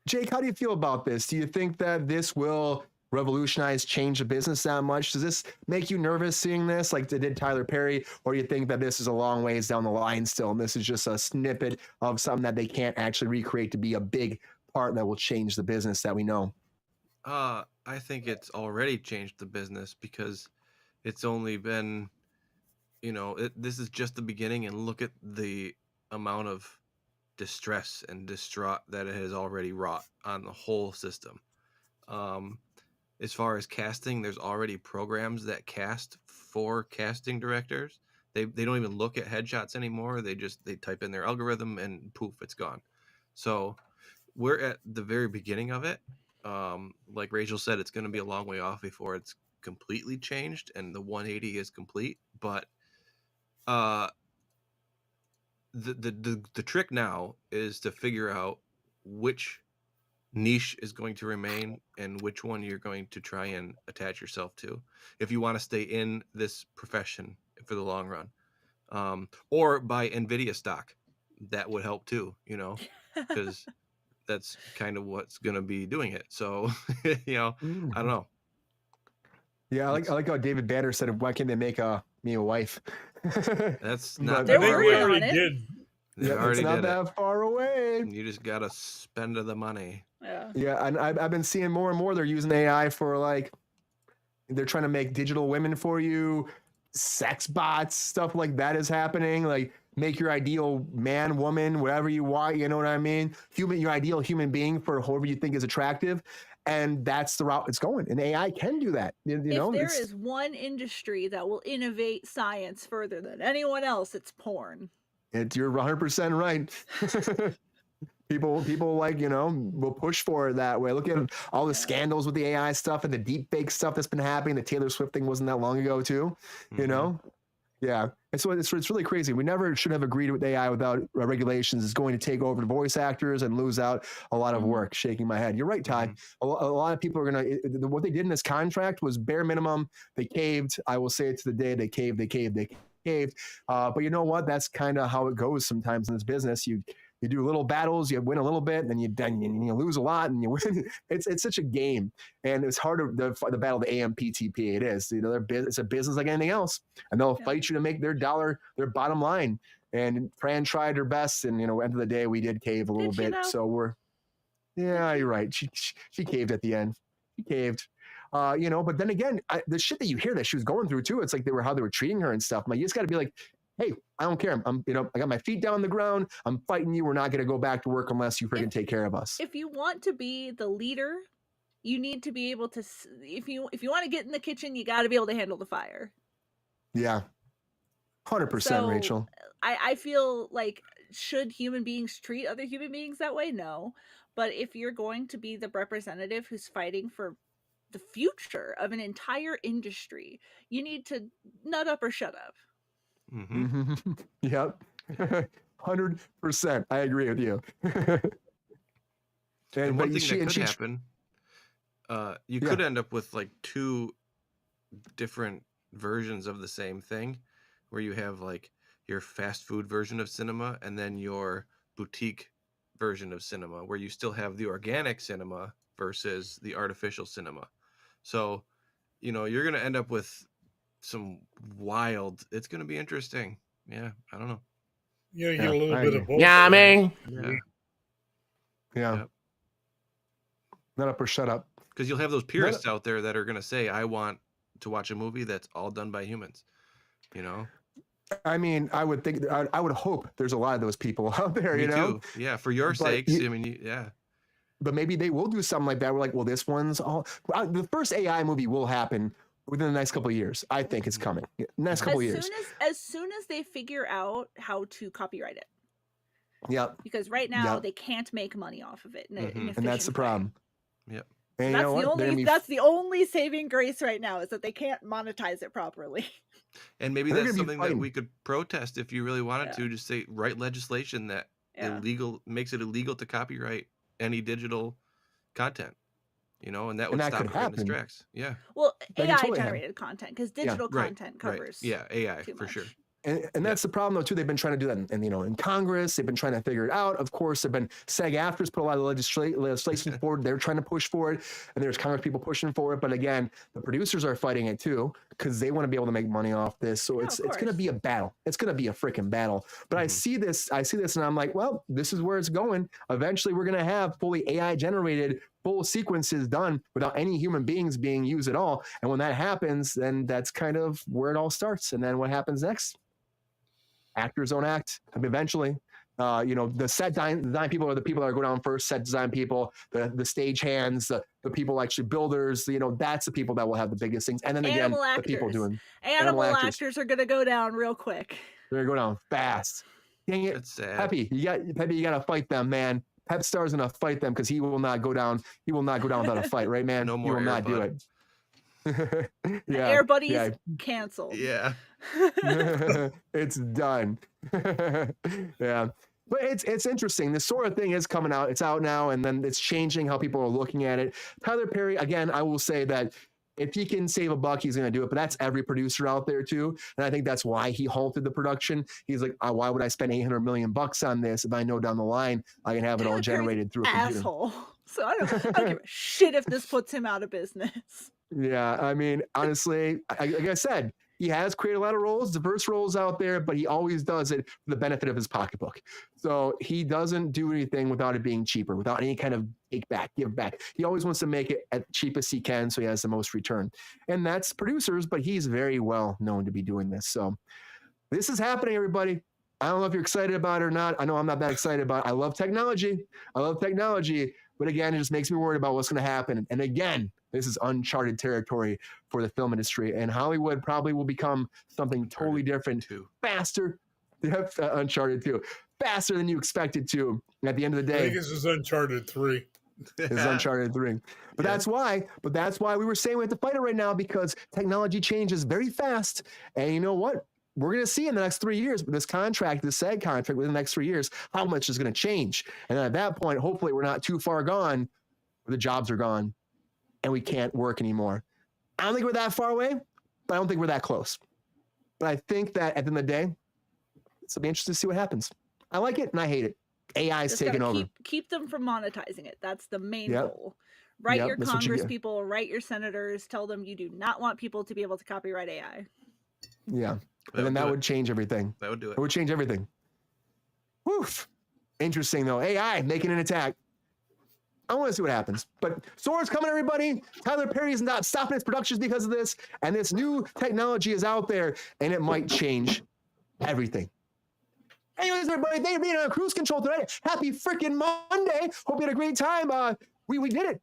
Jake, how do you feel about this? Do you think that this will revolutionize, change the business that much? Does this make you nervous seeing this like they did Tyler Perry, or do you think that this is a long ways down the line still and this is just a snippet of something that they can't actually recreate to be a big part that will change the business that we know? I think it's already changed the business because it's only been, this is just the beginning, and look at the amount of distress and distraught that it has already wrought on the whole system. As far as casting, there's already programs that cast for casting directors. They don't even look at headshots anymore. They type in their algorithm and poof, it's gone. So we're at the very beginning of it. Like Rachel said, it's going to be a long way off before it's completely changed and the 180 is complete. But the trick now is to figure out which niche is going to remain and which one you're going to try and attach yourself to if you want to stay in this profession for the long run, or buy NVIDIA stock. That would help too, because that's kind of what's going to be doing it. So I don't know. Yeah, I like how David Banner said, why can't they make me a wife? That's not they're working on it. It's not that far away. You just gotta spend the money. Yeah, and I've been seeing more and more they're using AI for like, they're trying to make digital women for you. sex bots, stuff like that is happening. Like make your ideal man, woman, whatever you want. You know what I mean? Your ideal human being for whoever you think is attractive. And that's the route it's going. And AI can do that. You know, if there is one industry that will innovate science further than anyone else, it's porn. You're 100% right. People like, you know, will push for it that way. Look at all the scandals with the AI stuff and the deep fake stuff that's been happening. The Taylor Swift thing wasn't that long ago too, you know? Yeah. And so it's really crazy. We never should have agreed with AI without regulations. It's going to take over the voice actors and lose out a lot of work. Shaking my head. You're right, Ty. A lot of people are going to, what they did in this contract was bare minimum. They caved. I will say it to the day they caved. But you know what? That's kind of how it goes sometimes in this business. You do little battles, you win a little bit, then you lose a lot, and you win. It's such a game, and it's hard to the battle of the AMPTP. It is, you know, it's a business like anything else, and they'll fight you to make their dollar, their bottom line. And Fran tried her best, and you know, end of the day, we did cave a little bit. So you're right. She caved at the end. She caved. You know, but then again, the shit that you hear that she was going through too, it's like how they were treating her and stuff. Like, you just got to be like, hey, I don't care. You know, I got my feet down on the ground. I'm fighting you. We're not going to go back to work unless you freaking take care of us. If you want to be the leader, you need to be able to. If you want to get in the kitchen, you got to be able to handle the fire. Yeah, 100%, Rachel. I feel like, should human beings treat other human beings that way? No, but if you're going to be the representative who's fighting for the future of an entire industry, you need to nut up or shut up. Yep. 100%. I agree with you. And one thing that could happen, you could end up with like two different versions of the same thing, where you have like your fast food version of cinema and then your boutique version of cinema, where you still have the organic cinema versus the artificial cinema. So, you know, you're going to end up with some wild, it's going to be interesting. Yeah, I don't know. You get a little bit of both. Yeah, I mean. Yeah. Nut up or shut up. Because you'll have those purists out there that are going to say, I want to watch a movie that's all done by humans, you know? I mean, I would think, I would hope there's a lot of those people out there, you know? Too. Yeah, for your sakes. I mean, yeah. But maybe they will do something like that. We're like, well, this one's all. The first AI movie will happen within the next couple of years. I think it's coming. Next couple of years. As soon as they figure out how to copyright it. Yep. Because right now they can't make money off of it. And that's the problem. Yep. And that's the only saving grace right now, is that they can't monetize it properly. And maybe that's something that we could protest if you really wanted to. Just say, write legislation that makes it illegal to copyright any digital content, you know, and that would stop creating distracts. Yeah. Well, AI generated content, because digital content covers. Yeah, AI for sure. And that's the problem, though, too. They've been trying to do that, in Congress. They've been trying to figure it out. Of course, they've been SAG-AFTRA's put a lot of legislation forward. They're trying to push for it, and there's Congress people pushing for it. But again, the producers are fighting it too, because they want to be able to make money off this. So it's going to be a battle. It's going to be a freaking battle. But I see this, and I'm like, well, this is where it's going. Eventually, we're going to have fully AI generated full sequences done without any human beings being used at all. And when that happens, then that's kind of where it all starts. And then what happens next? Actors don't act. Eventually, the set design people are the people that go down first. Set design people, the stage hands, the people actually builders. That's the people that will have the biggest things. And then animal again, actors. the people doing animal actors are going to go down real quick. They're going to go down fast. Dang it, That's sad. Peppy, you got to fight them, man. Pep Star's gonna fight them because he will not go down. He will not go down without a fight, right, man? No more. He will not do it. Air Buddies canceled. Yeah. It's done. Yeah. But it's interesting. This sort of thing is coming out. It's out now, and then it's changing how people are looking at it. Tyler Perry, again, I will say that if he can save a buck, he's going to do it. But that's every producer out there too, and I think that's why he halted the production. He's like, why would I spend $800 million on this if I know down the line I can have it all generated through a computer? Asshole. So I don't give a shit if this puts him out of business. Yeah, I mean, honestly, like I said, he has created a lot of roles, diverse roles out there, but he always does it for the benefit of his pocketbook. So he doesn't do anything without it being cheaper, without any kind of give back. He always wants to make it as cheap as he can so he has the most return. And that's producers, but he's very well known to be doing this. So this is happening, everybody. I don't know if you're excited about it or not. I know I'm not that excited about it. I love technology. But again, it just makes me worried about what's going to happen. And again, this is uncharted territory for the film industry. And Hollywood probably will become something totally different, faster. Uncharted 2. Faster than you expected to. And at the end of the day, I think this is Uncharted 3. This is Uncharted 3. But that's why we were saying we have to fight it right now, because technology changes very fast. And you know what? We're going to see in the next 3 years with this contract, this SAG contract within the next 3 years, how much is going to change. And at that point, hopefully we're not too far gone where the jobs are gone and we can't work anymore. I don't think we're that far away, but I don't think we're that close. But I think that at the end of the day, it'll be interesting to see what happens. I like it and I hate it. AI is taking over. Keep them from monetizing it. That's the main goal. Write your Congress people, write your senators, tell them you do not want people to be able to copyright AI. Yeah. And then that would change everything. That would do it. It would change everything. Woof. Interesting, though. AI making an attack. I want to see what happens. But Sora's coming, everybody. Tyler Perry's not stopping his productions because of this. And this new technology is out there, and it might change everything. Anyways, everybody, thank you for being on Kruse Control today. Happy freaking Monday. Hope you had a great time. We did it.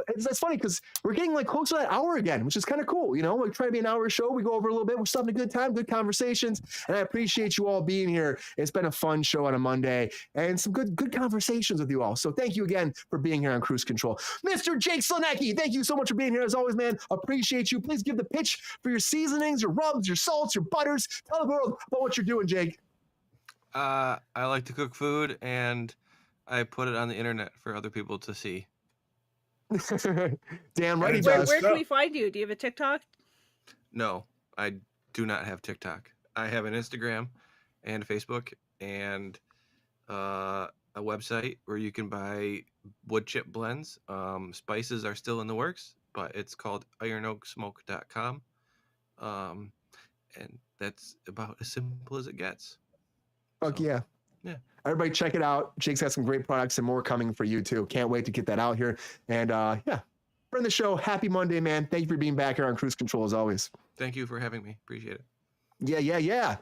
It's funny because we're getting like close to that hour again, which is kind of cool. We're trying to be an hour show. We go over a little bit. We're still having a good time, good conversations. And I appreciate you all being here. It's been a fun show on a Monday and some good conversations with you all. So thank you again for being here on Kruse Control. Mr. Jake Slanecki, thank you so much for being here as always, man. Appreciate you. Please give the pitch for your seasonings, your rubs, your salts, your butters. Tell the world about what you're doing, Jake. I like to cook food, and I put it on the internet for other people to see. Damn right he Where does. can we find you? Do you have a TikTok? No, I do not have TikTok. I have an Instagram and Facebook and a website where you can buy wood chip blends. Spices are still in the works, but it's called ironoaksmoke.com. And that's about as simple as it gets. Fuck yeah. Yeah. Everybody check it out. Jake's got some great products and more coming for you too. Can't wait to get that out here. And friend the show. Happy Monday, man. Thank you for being back here on Kruse Control as always. Thank you for having me. Appreciate it. Yeah.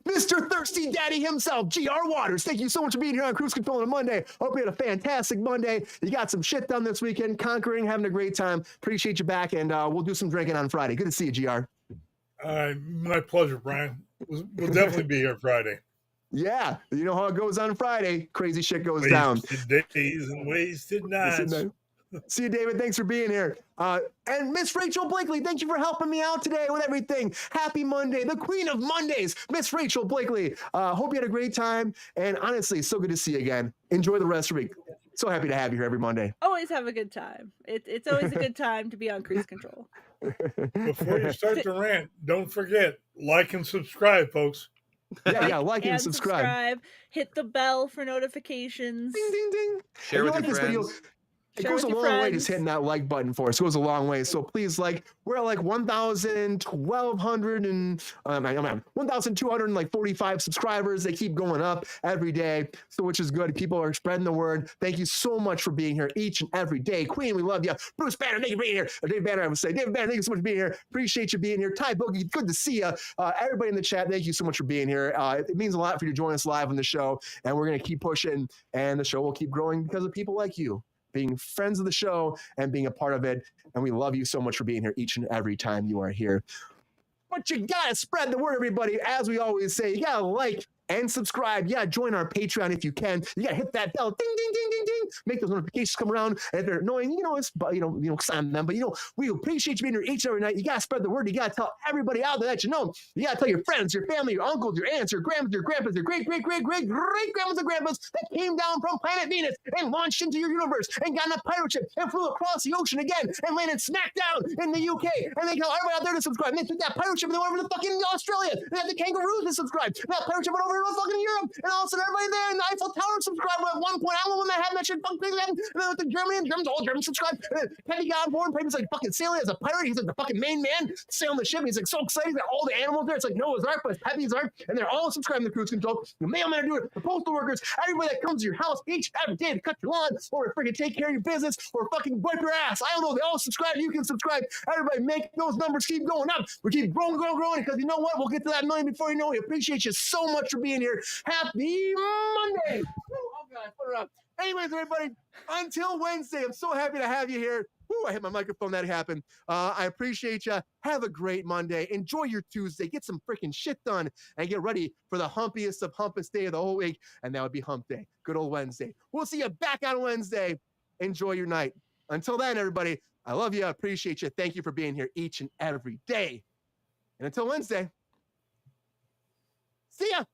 Mr. Thirsty Daddy himself, GR Waters. Thank you so much for being here on Kruse Control on a Monday. Hope you had a fantastic Monday. You got some shit done this weekend, conquering, having a great time. Appreciate you back, and we'll do some drinking on Friday. Good to see you, GR. My pleasure, Brian. We'll definitely be here Friday. Yeah, you know how it goes on Friday. Crazy shit goes wasted down. Days and wasted nights. See you, David. Thanks for being here. And Miss Rachel Blakely, thank you for helping me out today with everything. Happy Monday, the queen of Mondays, Miss Rachel Blakely. Hope you had a great time. And honestly, it's so good to see you again. Enjoy the rest of the week. So happy to have you here every Monday. Always have a good time. It's always a good time to be on Kruse Control. Before you start the rant, don't forget, like and subscribe, folks. Yeah, like and subscribe. Hit the bell for notifications. Ding, ding, ding. Share with your friends. It goes a long way just hitting that like button for us. It goes a long way. So please, we're at 1,245 subscribers. They keep going up every day, so which is good. People are spreading the word. Thank you so much for being here each and every day. Queen, we love you. Bruce Banner, thank you for being here. David Banner, I would say. David Banner, thank you so much for being here. Appreciate you being here. Ty Boogie, good to see you. Everybody in the chat, thank you so much for being here. It means a lot for you to join us live on the show, and we're going to keep pushing, and the show will keep growing because of people like you, being friends of the show and being a part of it. And we love you so much for being here each and every time you are here. But you gotta spread the word, everybody. As we always say, you gotta like and subscribe. Yeah, join our Patreon if you can. You gotta hit that bell, ding, ding, ding, ding, ding. Make those notifications come around. And if they're annoying, it's sign them. But we appreciate you being here each and every night. You gotta spread the word. You gotta tell everybody out there that you know. You gotta tell your friends, your family, your uncles, your aunts, your grandmas, your grandpas, your great grandmas and grandpas that came down from planet Venus and launched into your universe and got in a pirate ship and flew across the ocean again and landed smack down in the UK. And they tell everybody out there to subscribe. And they took that pirate ship and they went over to fucking Australia. They had the kangaroos to subscribe. And that pirate ship went over over in fucking Europe. And all of a sudden, everybody there in the Eiffel Tower subscribed at one point. I don't know when that happened. That shit fucking crazy happened. And then with the Germans, all Germans subscribed. And then Peppy got on board. Peppy's like fucking sailing as a pirate. He's like the fucking main man sailing the ship. He's like so excited that all the animals there. It's like Noah's Ark, but it's Peppy's Ark. And they're all subscribing to Kruse Control. The mailman do it, the postal workers, everybody that comes to your house each every day to cut your lawn or to freaking take care of your business or fucking wipe your ass. I don't know. They all subscribe. You can subscribe. Everybody make those numbers keep going up. We keep growing because you know what? We'll get to that million before you know it. We appreciate you so much for being here. Happy Monday. Woo, oh, God, put it up. Anyways, everybody, until Wednesday, I'm so happy to have you here. Woo, I hit my microphone. That happened. I appreciate you. Have a great Monday. Enjoy your Tuesday. Get some freaking shit done and get ready for the humpiest of humpest day of the whole week. And that would be hump day. Good old Wednesday. We'll see you back on Wednesday. Enjoy your night. Until then, everybody, I love you. I appreciate you. Thank you for being here each and every day. And until Wednesday, see ya.